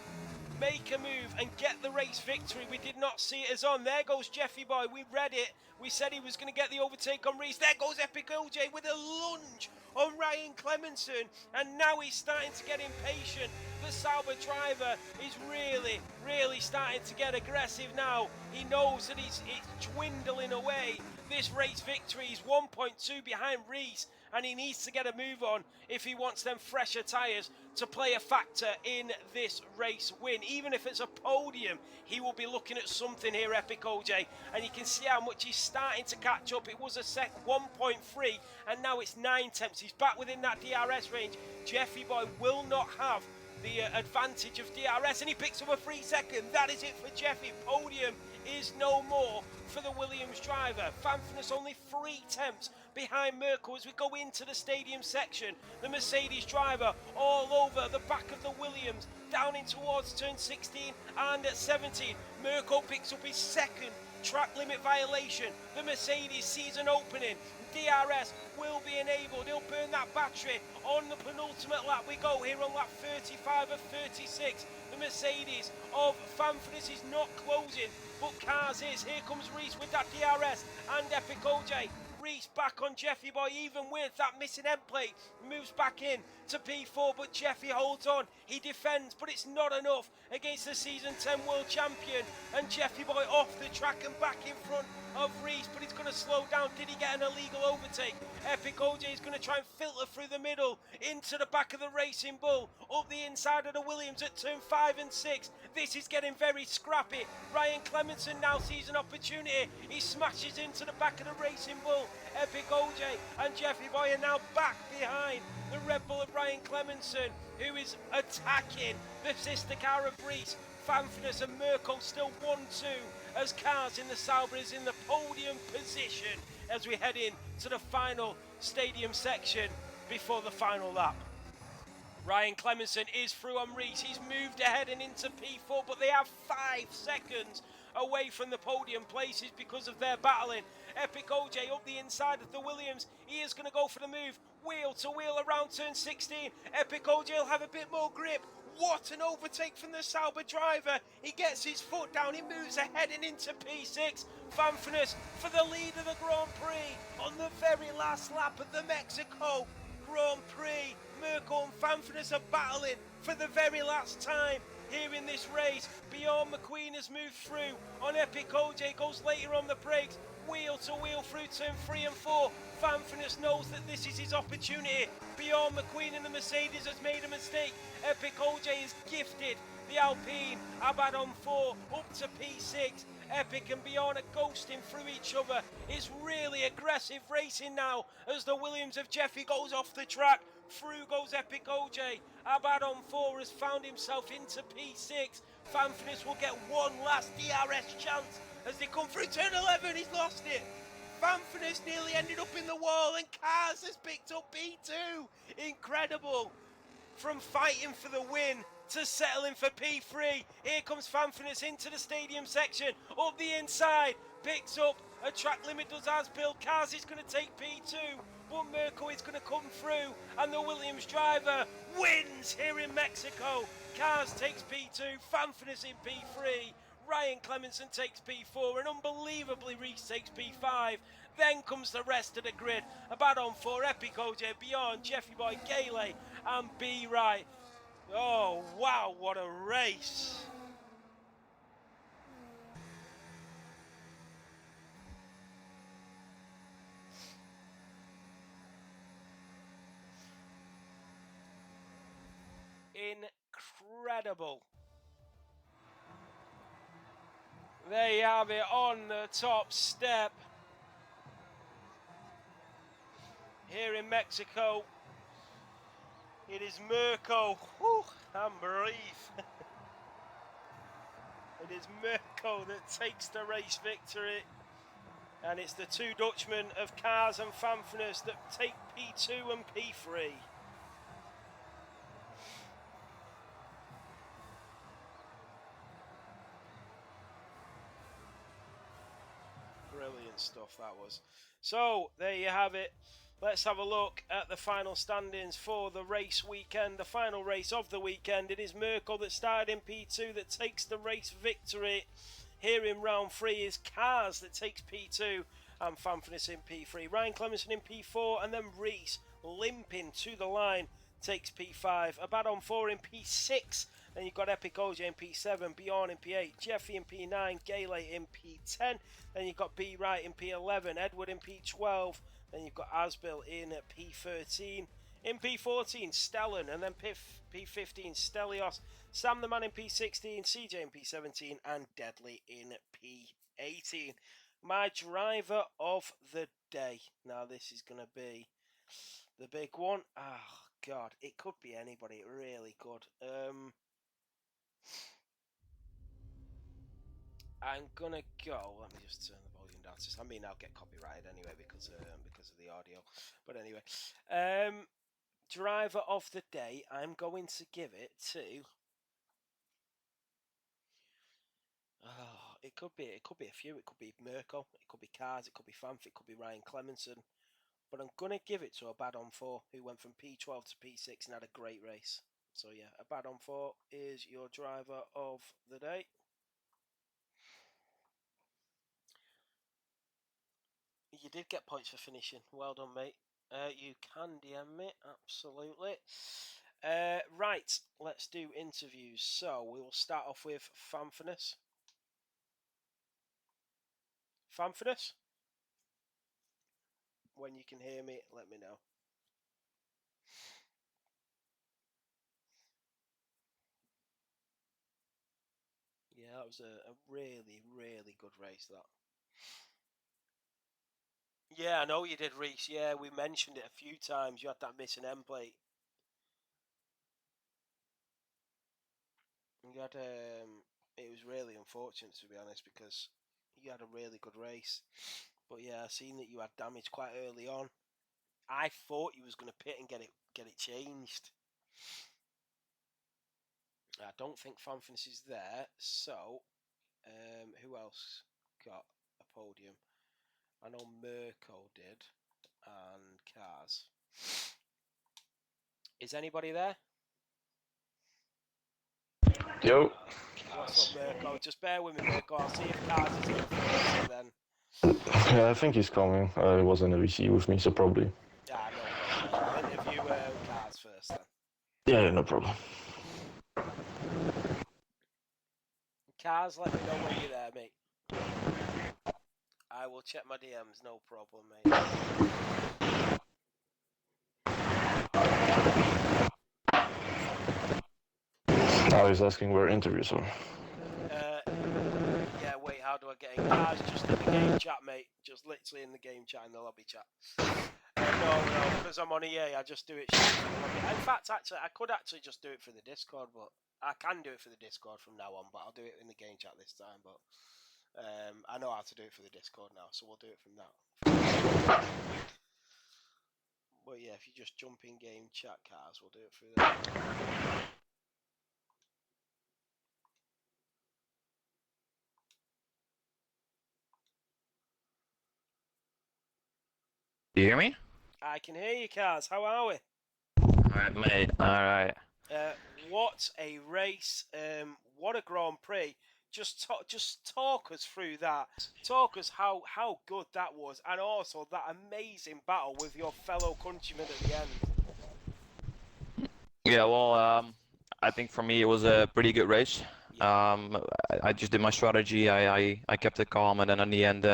make a move and get the race victory? We did not see it as on. There goes Jeffy Boy. We read it. We said he was going to get the overtake on Reese. There goes Epic OJ with a lunge on Ryan Clemenson. And now he's starting to get impatient. The Sauber driver is really starting to get aggressive now. He knows that it's dwindling away. This race victory is 1.2 behind Reese, and he needs to get a move on if he wants them fresher tyres to play a factor in this race win. Even if it's a podium, he will be looking at something here, Epic OJ, and you can see how much he's starting to catch up. It was a 1.3, and now it's 9 tenths. He's back within that DRS range. Jeffy Boy will not have the advantage of DRS, and he picks up a 3 second. That is it for Jeffy. Podium is no more for the Williams driver. Fanfnis only 3 tenths behind Mirko as we go into the stadium section. The Mercedes driver all over the back of the Williams, down in towards turn 16 and 17. Mirko picks up his second track limit violation. The Mercedes season opening. DRS will be enabled. He'll burn that battery on the penultimate lap. We go here on lap 35 of 36. The Mercedes of Fanfnis is not closing, but Cars is. Here comes Reese with that DRS and Epic OJ. Reese back on Jeffy Boy, even with that missing end plate, moves back in to P4, but Jeffy holds on. He defends, but it's not enough against the Season 10 World Champion, and Jeffy Boy off the track and back in front of Reese, but he's going to slow down. Did he get an illegal overtake? Epic OJ is going to try and filter through the middle into the back of the Racing Bull, up the inside of the Williams at turn 5 and 6. This is getting very scrappy. Ryan Clemenson now sees an opportunity. He smashes into the back of the Racing Bull. Epic OJ and Jeffy Boy are now back behind the Red Bull of Ryan Clemenson, who is attacking the sister car of Reese. Fanfnis and Mirko still 1-2 as Cars in the Sauber is in the podium position as we head in to the final stadium section before the final lap. Ryan Clemenson is through on Reese. He's moved ahead and into P4, but they have 5 seconds away from the podium places because of their battling. Epic OJ up the inside of the Williams. He is going to go for the move. Wheel to wheel around turn 16. Epic OJ will have a bit more grip. What an overtake from the Sauber driver. He gets his foot down. He moves ahead and into P6. Fanfnis for the lead of the Grand Prix on the very last lap of the Mexico Grand Prix. Mirko and Fanfnis are battling for the very last time here in this race. Bjorn McQueen has moved through on Epic OJ, goes later on the brakes. Wheel to wheel through turn 3 and 4. Fanfnis knows that this is his opportunity. Bjorn McQueen in the Mercedes has made a mistake. Epic OJ is gifted the Alpine. Abaddon 4 up to P6. Epic and Bjorn are ghosting through each other. It's really aggressive racing now as the Williams of Jeffy goes off the track. Through goes Epic OJ. Abaddon 4 has found himself into P6. Fanfnis will get one last DRS chance as they come through turn 11. He's lost it. Fanfnis nearly ended up in the wall, and Cars has picked up P2. Incredible. From fighting for the win to settling for P3. Here comes Fanfnis into the stadium section. Up the inside. Picks up a track limit, does as Bill. Cars is going to take P2. but Mirko is going to come through, and the Williams driver wins here in Mexico. Cars takes P2, Fanfnis in P3, Ryan Clemenson takes P4, and unbelievably Reese takes P5. Then comes the rest of the grid. Abaddon 4, Epic OJ, Bjorn, Jeffy Boy, Gale, and B Right. Oh, wow, what a race. Incredible. There you have it on the top step here in Mexico. It is Mirko. Whew, I'm breathe. It is Mirko that takes the race victory. And it's the two Dutchmen of Cars and Fanfnis that take P2 and P3. Brilliant stuff that was. So there you have it. Let's have a look at the final standings for the race weekend. The final race of the weekend. It is Mirko that started in P2 that takes the race victory. Here in round 3 is Cars that takes P2 and Fanfnis in P3. Ryan Clemenson in P4 and then Reese limping to the line takes P5. Abaddon 4 in P6. Then you've got Epic OJ in P7, Bjorn in P8, Jeffy in P9, Gale in P10. Then you've got B Right in P11, Edward in P12. Then you've got Asbil in P13. In P14, Stellan, and then P15, Stelios. Sam the Man in P16, CJ in P17, and Deadly in P18. My driver of the day. Now this is going to be the big one. Oh, God. It could be anybody. It really could. I'm going to go. Let me just turn the volume down. I mean, I'll get copyrighted anyway because of the audio. But anyway. Driver of the day. I'm going to give it to... Oh, it could be a few. It could be Mirko. It could be Cars. It could be Fanf. It could be Ryan Clemenson. But I'm going to give it to Abaddon 4, who went from P12 to P6 and had a great race. So yeah, Abaddon 4 is your driver of the day. You did get points for finishing. Well done, mate. You can DM me, absolutely. Right, let's do interviews. So we will start off with Fanfnis. Fanfnis? When you can hear me, let me know. Yeah, that was a really, really good race, that. Yeah, I know you did, Reese. Yeah, we mentioned it a few times. You had that missing end plate. You had it was really unfortunate, to be honest, because you had a really good race. But yeah, I seen that you had damage quite early on. I thought you was going to pit and get it changed. I don't think Fanfnis is there. So, who else got a podium? I know Mirko did, and Cars. Is anybody there? Yo. What's up, Mirko? Just bear with me, Mirko. I'll see if Cars is here first, and then... Yeah, I think he's coming. He was in the VC with me, so probably. Ah, no problems. We'll interview Cars first, then. Yeah, no problem. Cars, let me know when you're there, mate. I will check my DMs, no problem, mate. Now he's asking where interviews are. Yeah, wait, how do I get in? Cars, just in the game chat, mate. Just literally in the game chat, in the lobby chat. No, because I'm on EA, I just do it straight from the lobby. In fact, actually, I could actually just do it for the Discord, but I can do it for the Discord from now on, but I'll do it in the game chat this time, but I know how to do it for the Discord now, so we'll do it from now. But yeah, if you just jump in game chat, Cars, we'll do it through there. Do you hear me? I can hear you, Kaz. How are we? Alright, mate. Alright. What a race! What a Grand Prix! Just talk us through that. Talk us how good that was, and also that amazing battle with your fellow countrymen at the end. Yeah, well, I think for me it was a pretty good race. Yeah, I just did my strategy. I kept it calm, and then in the end,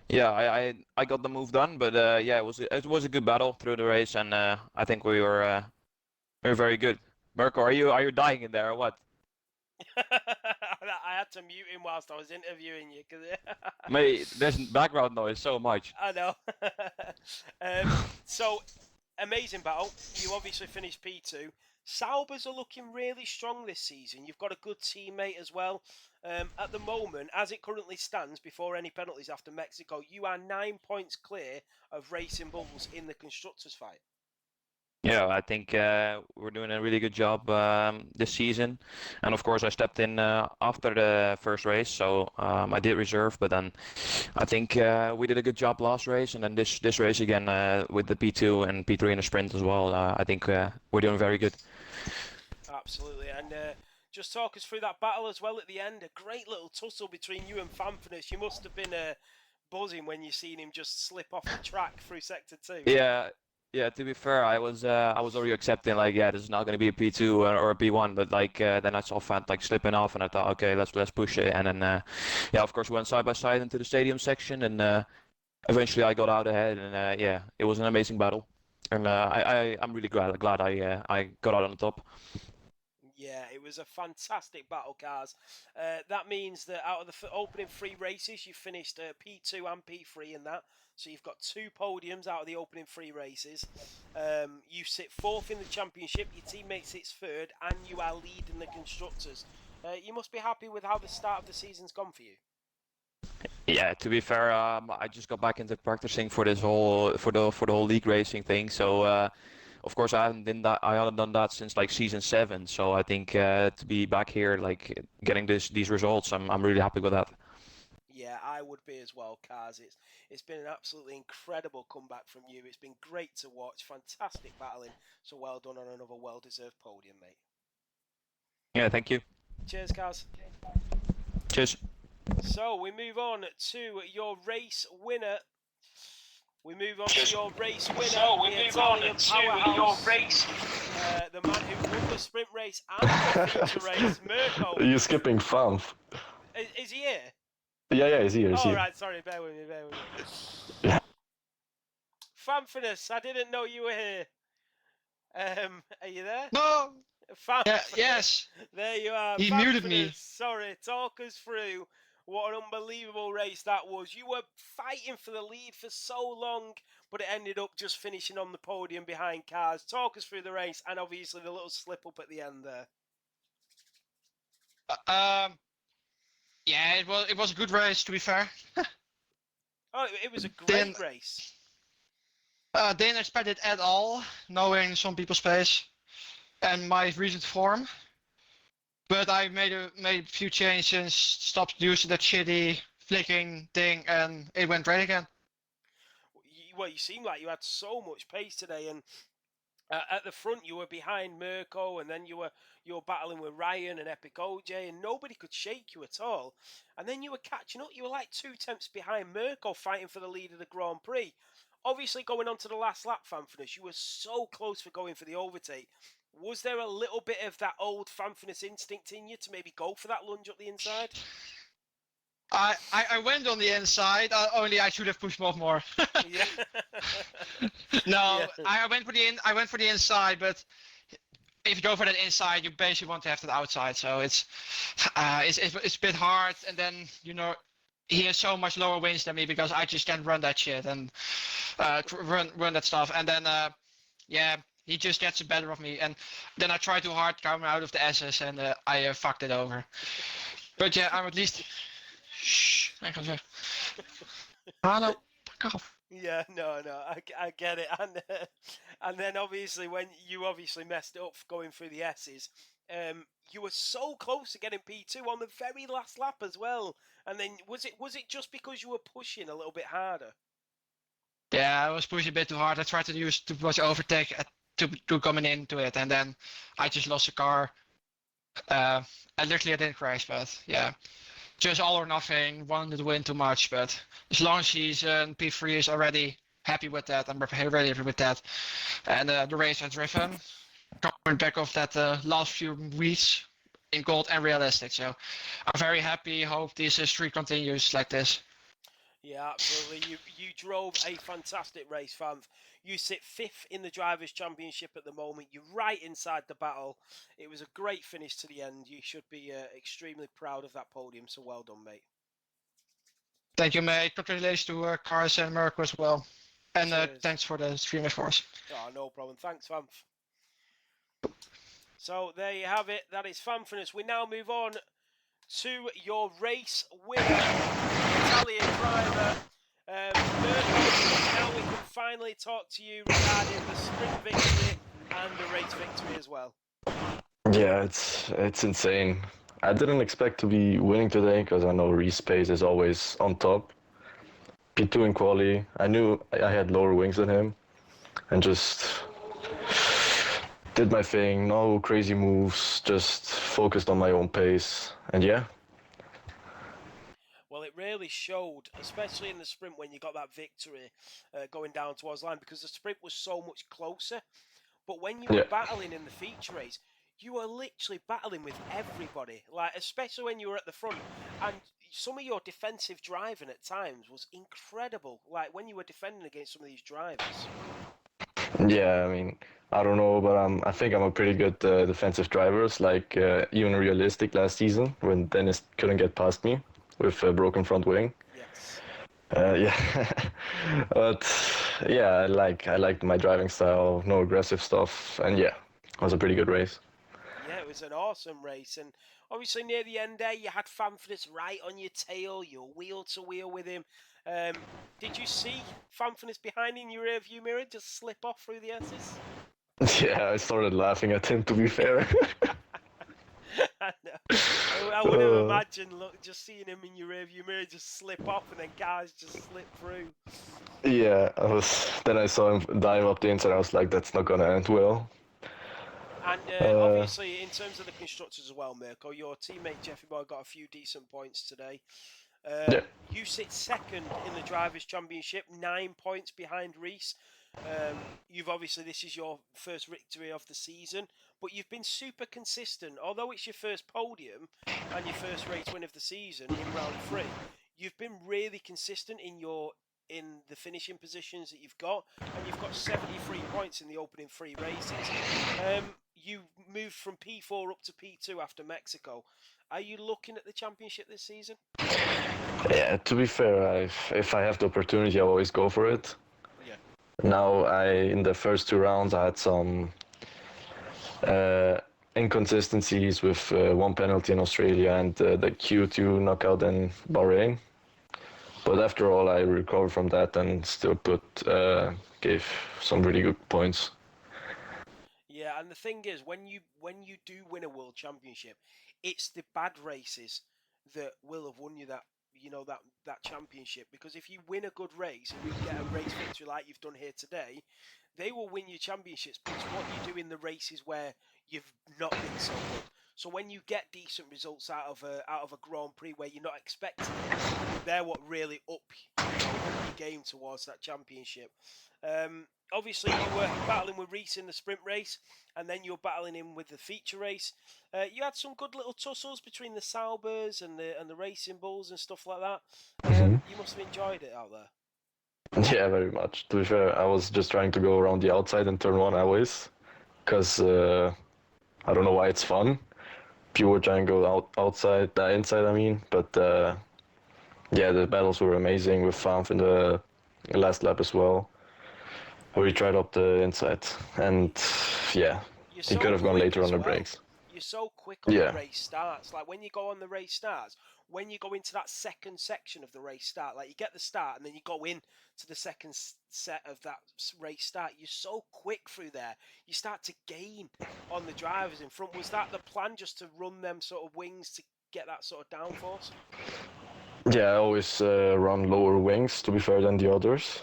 yeah, I got the move done. But yeah, it was a good battle through the race, and I think we were very good. Mirko, are you dying in there or what? I had to mute him whilst I was interviewing you because Mate, there's background noise so much. I know. So amazing battle. You obviously finished P2. Saubers are looking really strong this season. You've got a good teammate as well. At the moment, as it currently stands, before any penalties after Mexico, you are 9 points clear of Racing Bulls in the constructors' fight. Yeah, I think we're doing a really good job this season, and of course I stepped in after the first race, so I did reserve. But then I think we did a good job last race, and then this race again with the P2 and P3 in the sprint as well. I think we're doing very good. Absolutely. And just talk us through that battle as well at the end. A great little tussle between you and Fanfinus. You must have been buzzing when you seen him just slip off the track through Sector 2. Yeah, yeah. To be fair, I was already accepting like, yeah, this is not going to be a P2 or a P1, but like then I saw Fant like slipping off, and I thought, okay, let's push it, and then yeah, of course we went side by side into the stadium section, and eventually I got out ahead, and yeah, it was an amazing battle, and I'm really glad I got out on the top. Yeah, it was a fantastic battle, cars. That means that out of the opening 3 races, you finished P2 and P3 in that. So you've got 2 podiums out of the opening 3 races. You sit fourth in the championship, your teammate sits third, and you are leading the constructors. You must be happy with how the start of the season's gone for you. Yeah, to be fair, I just got back into practicing for this whole for the whole league racing thing. So of course I haven't done that since like season 7. So I think to be back here like getting these results, I'm really happy with that. Yeah, I would be as well, Cars. It's been an absolutely incredible comeback from you. It's been great to watch, fantastic battling. So well done on another well-deserved podium, mate. Yeah, thank you. Cheers, Cars. Cheers. So we move on to your race winner. We move on to your race winner, the Italian powerhouse, the man who won the sprint race and the feature race, Mirko. You're skipping Fanf. Is he here? Yeah, he's here. He's Oh, here. right, sorry, bear with me. Yeah. Fanfinus, I didn't know you were here. Are you there? No. Fanfinus. Yes. There you are. He muted me. Fanfinus, sorry, talk us through what an unbelievable race that was. You were fighting for the lead for so long, but it ended up just finishing on the podium behind cars. Talk us through the race and obviously the little slip up at the end there. Yeah, it was a good race, to be fair. Oh, it was a Then- great race. Didn't expect it at all, knowing some people's pace and my recent form. But I made a few changes, stopped using that shitty flicking thing, and it went great again. Well, you seem like you had so much pace today, and at the front you were behind Mirko, and then you were battling with Ryan and Epic OJ, and nobody could shake you at all. And then you were catching up. You were like 2 tenths behind Mirko, fighting for the lead of the Grand Prix. Obviously, going on to the last lap, Fanfinus, you were so close for going for the overtake. Was there a little bit of that old Fanfinus instinct in you to maybe go for that lunge up the inside? I went on the inside, only I should have pushed off more. Yeah. No, Yeah. I went for the inside, but if you go for that inside, you basically want to have that outside. So it's a bit hard, and then he has so much lower wins than me because I just can't run that shit and run that stuff, and then yeah, he just gets the better of me, and then I try too hard to come out of the S's, and I fucked it over. But yeah, I'm at least. Shh, I can say. Hello, fuck off. Yeah, no, I get it, and then obviously when you obviously messed it up going through the S's, you were so close to getting P2 on the very last lap as well. And then was it just because you were pushing a little bit harder? Yeah, I was pushing a bit too hard. I tried to use too much overtake to coming into it, and then I just lost the car. I literally didn't crash, but yeah, just all or nothing. Wanted to win too much, but as long as he's P3 is already happy with that, I'm really happy with that. And the race I driven, coming back off that last few weeks in gold and realistic. So I'm very happy. Hope this streak continues like this. Yeah, absolutely. You drove a fantastic race, Fanf. You sit fifth in the Drivers' Championship at the moment. You're right inside the battle. It was a great finish to the end. You should be extremely proud of that podium, so well done, mate. Thank you, mate. Congratulations to Cars and Mirko as well. And Cheers. thanks for the stream, of course. Oh, no problem. Thanks, Fanf. So there you have it. That is Fanfulness. We now move on to your race winner, Italian driver. Mirko, now we can finally talk to you regarding the sprint victory and the race victory as well. Yeah, it's insane. I didn't expect to be winning today because I know Reese Pace is always on top. P2 in quali. I knew I had lower wings than him, and just did my thing. No crazy moves. Just focused on my own pace, and yeah. Well, it really showed, especially in the sprint when you got that victory going down towards line, because the sprint was so much closer. But when you were battling in the feature race, you were literally battling with everybody. Like, especially when you were at the front, and some of your defensive driving at times was incredible. Like when you were defending against some of these drivers. Yeah, I mean, I don't know, but I think I'm a pretty good defensive driver. Like even realistic last season when Dennis couldn't get past me with a broken front wing. Yes. Yeah, but yeah, I liked my driving style, no aggressive stuff, and yeah, it was a pretty good race. Yeah, it was an awesome race, and obviously near the end there, you had Fanfulness right on your tail. You were wheel to wheel with him. Did you see Fanfulness behind in your rear view mirror just slip off through the S's? Yeah, I started laughing at him. To be fair. I know. I would have imagined, look, just seeing him in your rear view mirror just slip off, and then cars just slip through. Yeah, I was. Then I saw him dive up the inside. I was like, that's not gonna end well. And obviously, in terms of the constructors as well, Mirko, your teammate Jeffy Boy got a few decent points today. Yeah. You sit second in the Drivers' Championship, 9 points behind Reese. You've obviously, this is your first victory of the season, but you've been super consistent. Although it's your first podium and your first race win of the season in round 3, you've been really consistent in the finishing positions that you've got, and you've got 73 points in the opening 3 races. You moved from P4 up to P2 after Mexico. Are you looking at the championship this season? Yeah, to be fair, if I have the opportunity, I always go for it. Yeah. Now, in the first 2 rounds, I had some inconsistencies with one penalty in Australia and the Q2 knockout in Bahrain. But after all, I recovered from that and still gave some really good points. Yeah, and the thing is, when you do win a world championship, it's the bad races that will have won you that championship. Because if you win a good race and you get a race victory like you've done here today, they will win you championships. But it's what you do in the races where you've not been so good. So when you get decent results out of a Grand Prix where you're not expecting it, they're what really up your game towards that championship. Obviously, you were battling with Reese in the sprint race, and then you were battling him with the feature race. You had some good little tussles between the Saubers and the Racing Bulls and stuff like that. You must have enjoyed it out there. Yeah, very much. To be fair, I was just trying to go around the outside in turn 1 always, because I don't know why it's fun. People were trying to go inside, I mean. But yeah, the battles were amazing with Fanf in the last lap as well. We tried up the inside, and yeah, he could have gone later on the brakes. You're so quick on the race starts. Like when you go on the race starts, when you go into that second section of the race start, like you get the start and then you go in to the second set of that race start, you're so quick through there. You start to gain on the drivers in front. Was that the plan, just to run them sort of wings to get that sort of downforce? Yeah, I always run lower wings, to be fair, than the others.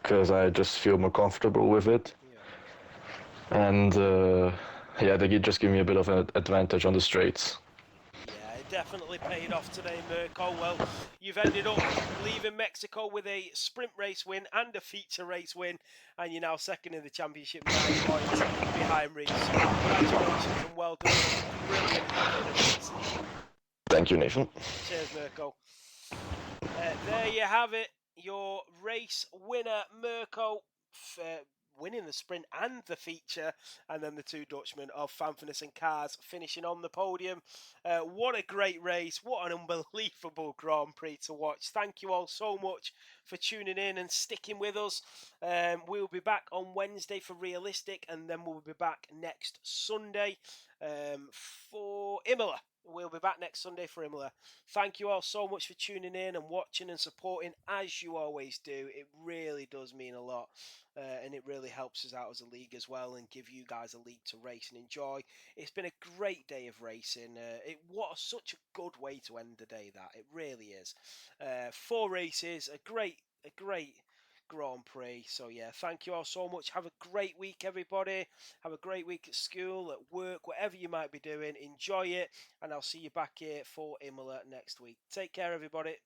because I just feel more comfortable with it. Yeah. And yeah, they just give me a bit of an advantage on the straights. Yeah, it definitely paid off today, Mirko. Well, you've ended up leaving Mexico with a sprint race win and a feature race win, and you're now second in the championship, 9 points behind Reese. So congratulations and well done. Brilliant performance. Thank you, Nathan. Cheers, Mirko. There you have it. Your race winner, Mirko, winning the sprint and the feature, and then the two Dutchmen of Fanfitness and Cars finishing on the podium. What a great race. What an unbelievable Grand Prix to watch. Thank you all so much for tuning in and sticking with us. We'll be back on Wednesday for Realistic, and then we'll be back next Sunday for Imola. We'll be back next Sunday for Imola. Thank you all so much for tuning in and watching and supporting as you always do. It really does mean a lot, and it really helps us out as a league as well and give you guys a league to race and enjoy. It's been a great day of racing. Such a good way to end the day. That it really is. 4 races, a great Grand Prix. So yeah, thank you all so much. Have a great week, everybody. Have a great week at school, at work, whatever you might be doing. Enjoy it, and I'll see you back here for Imola next week. Take care, everybody.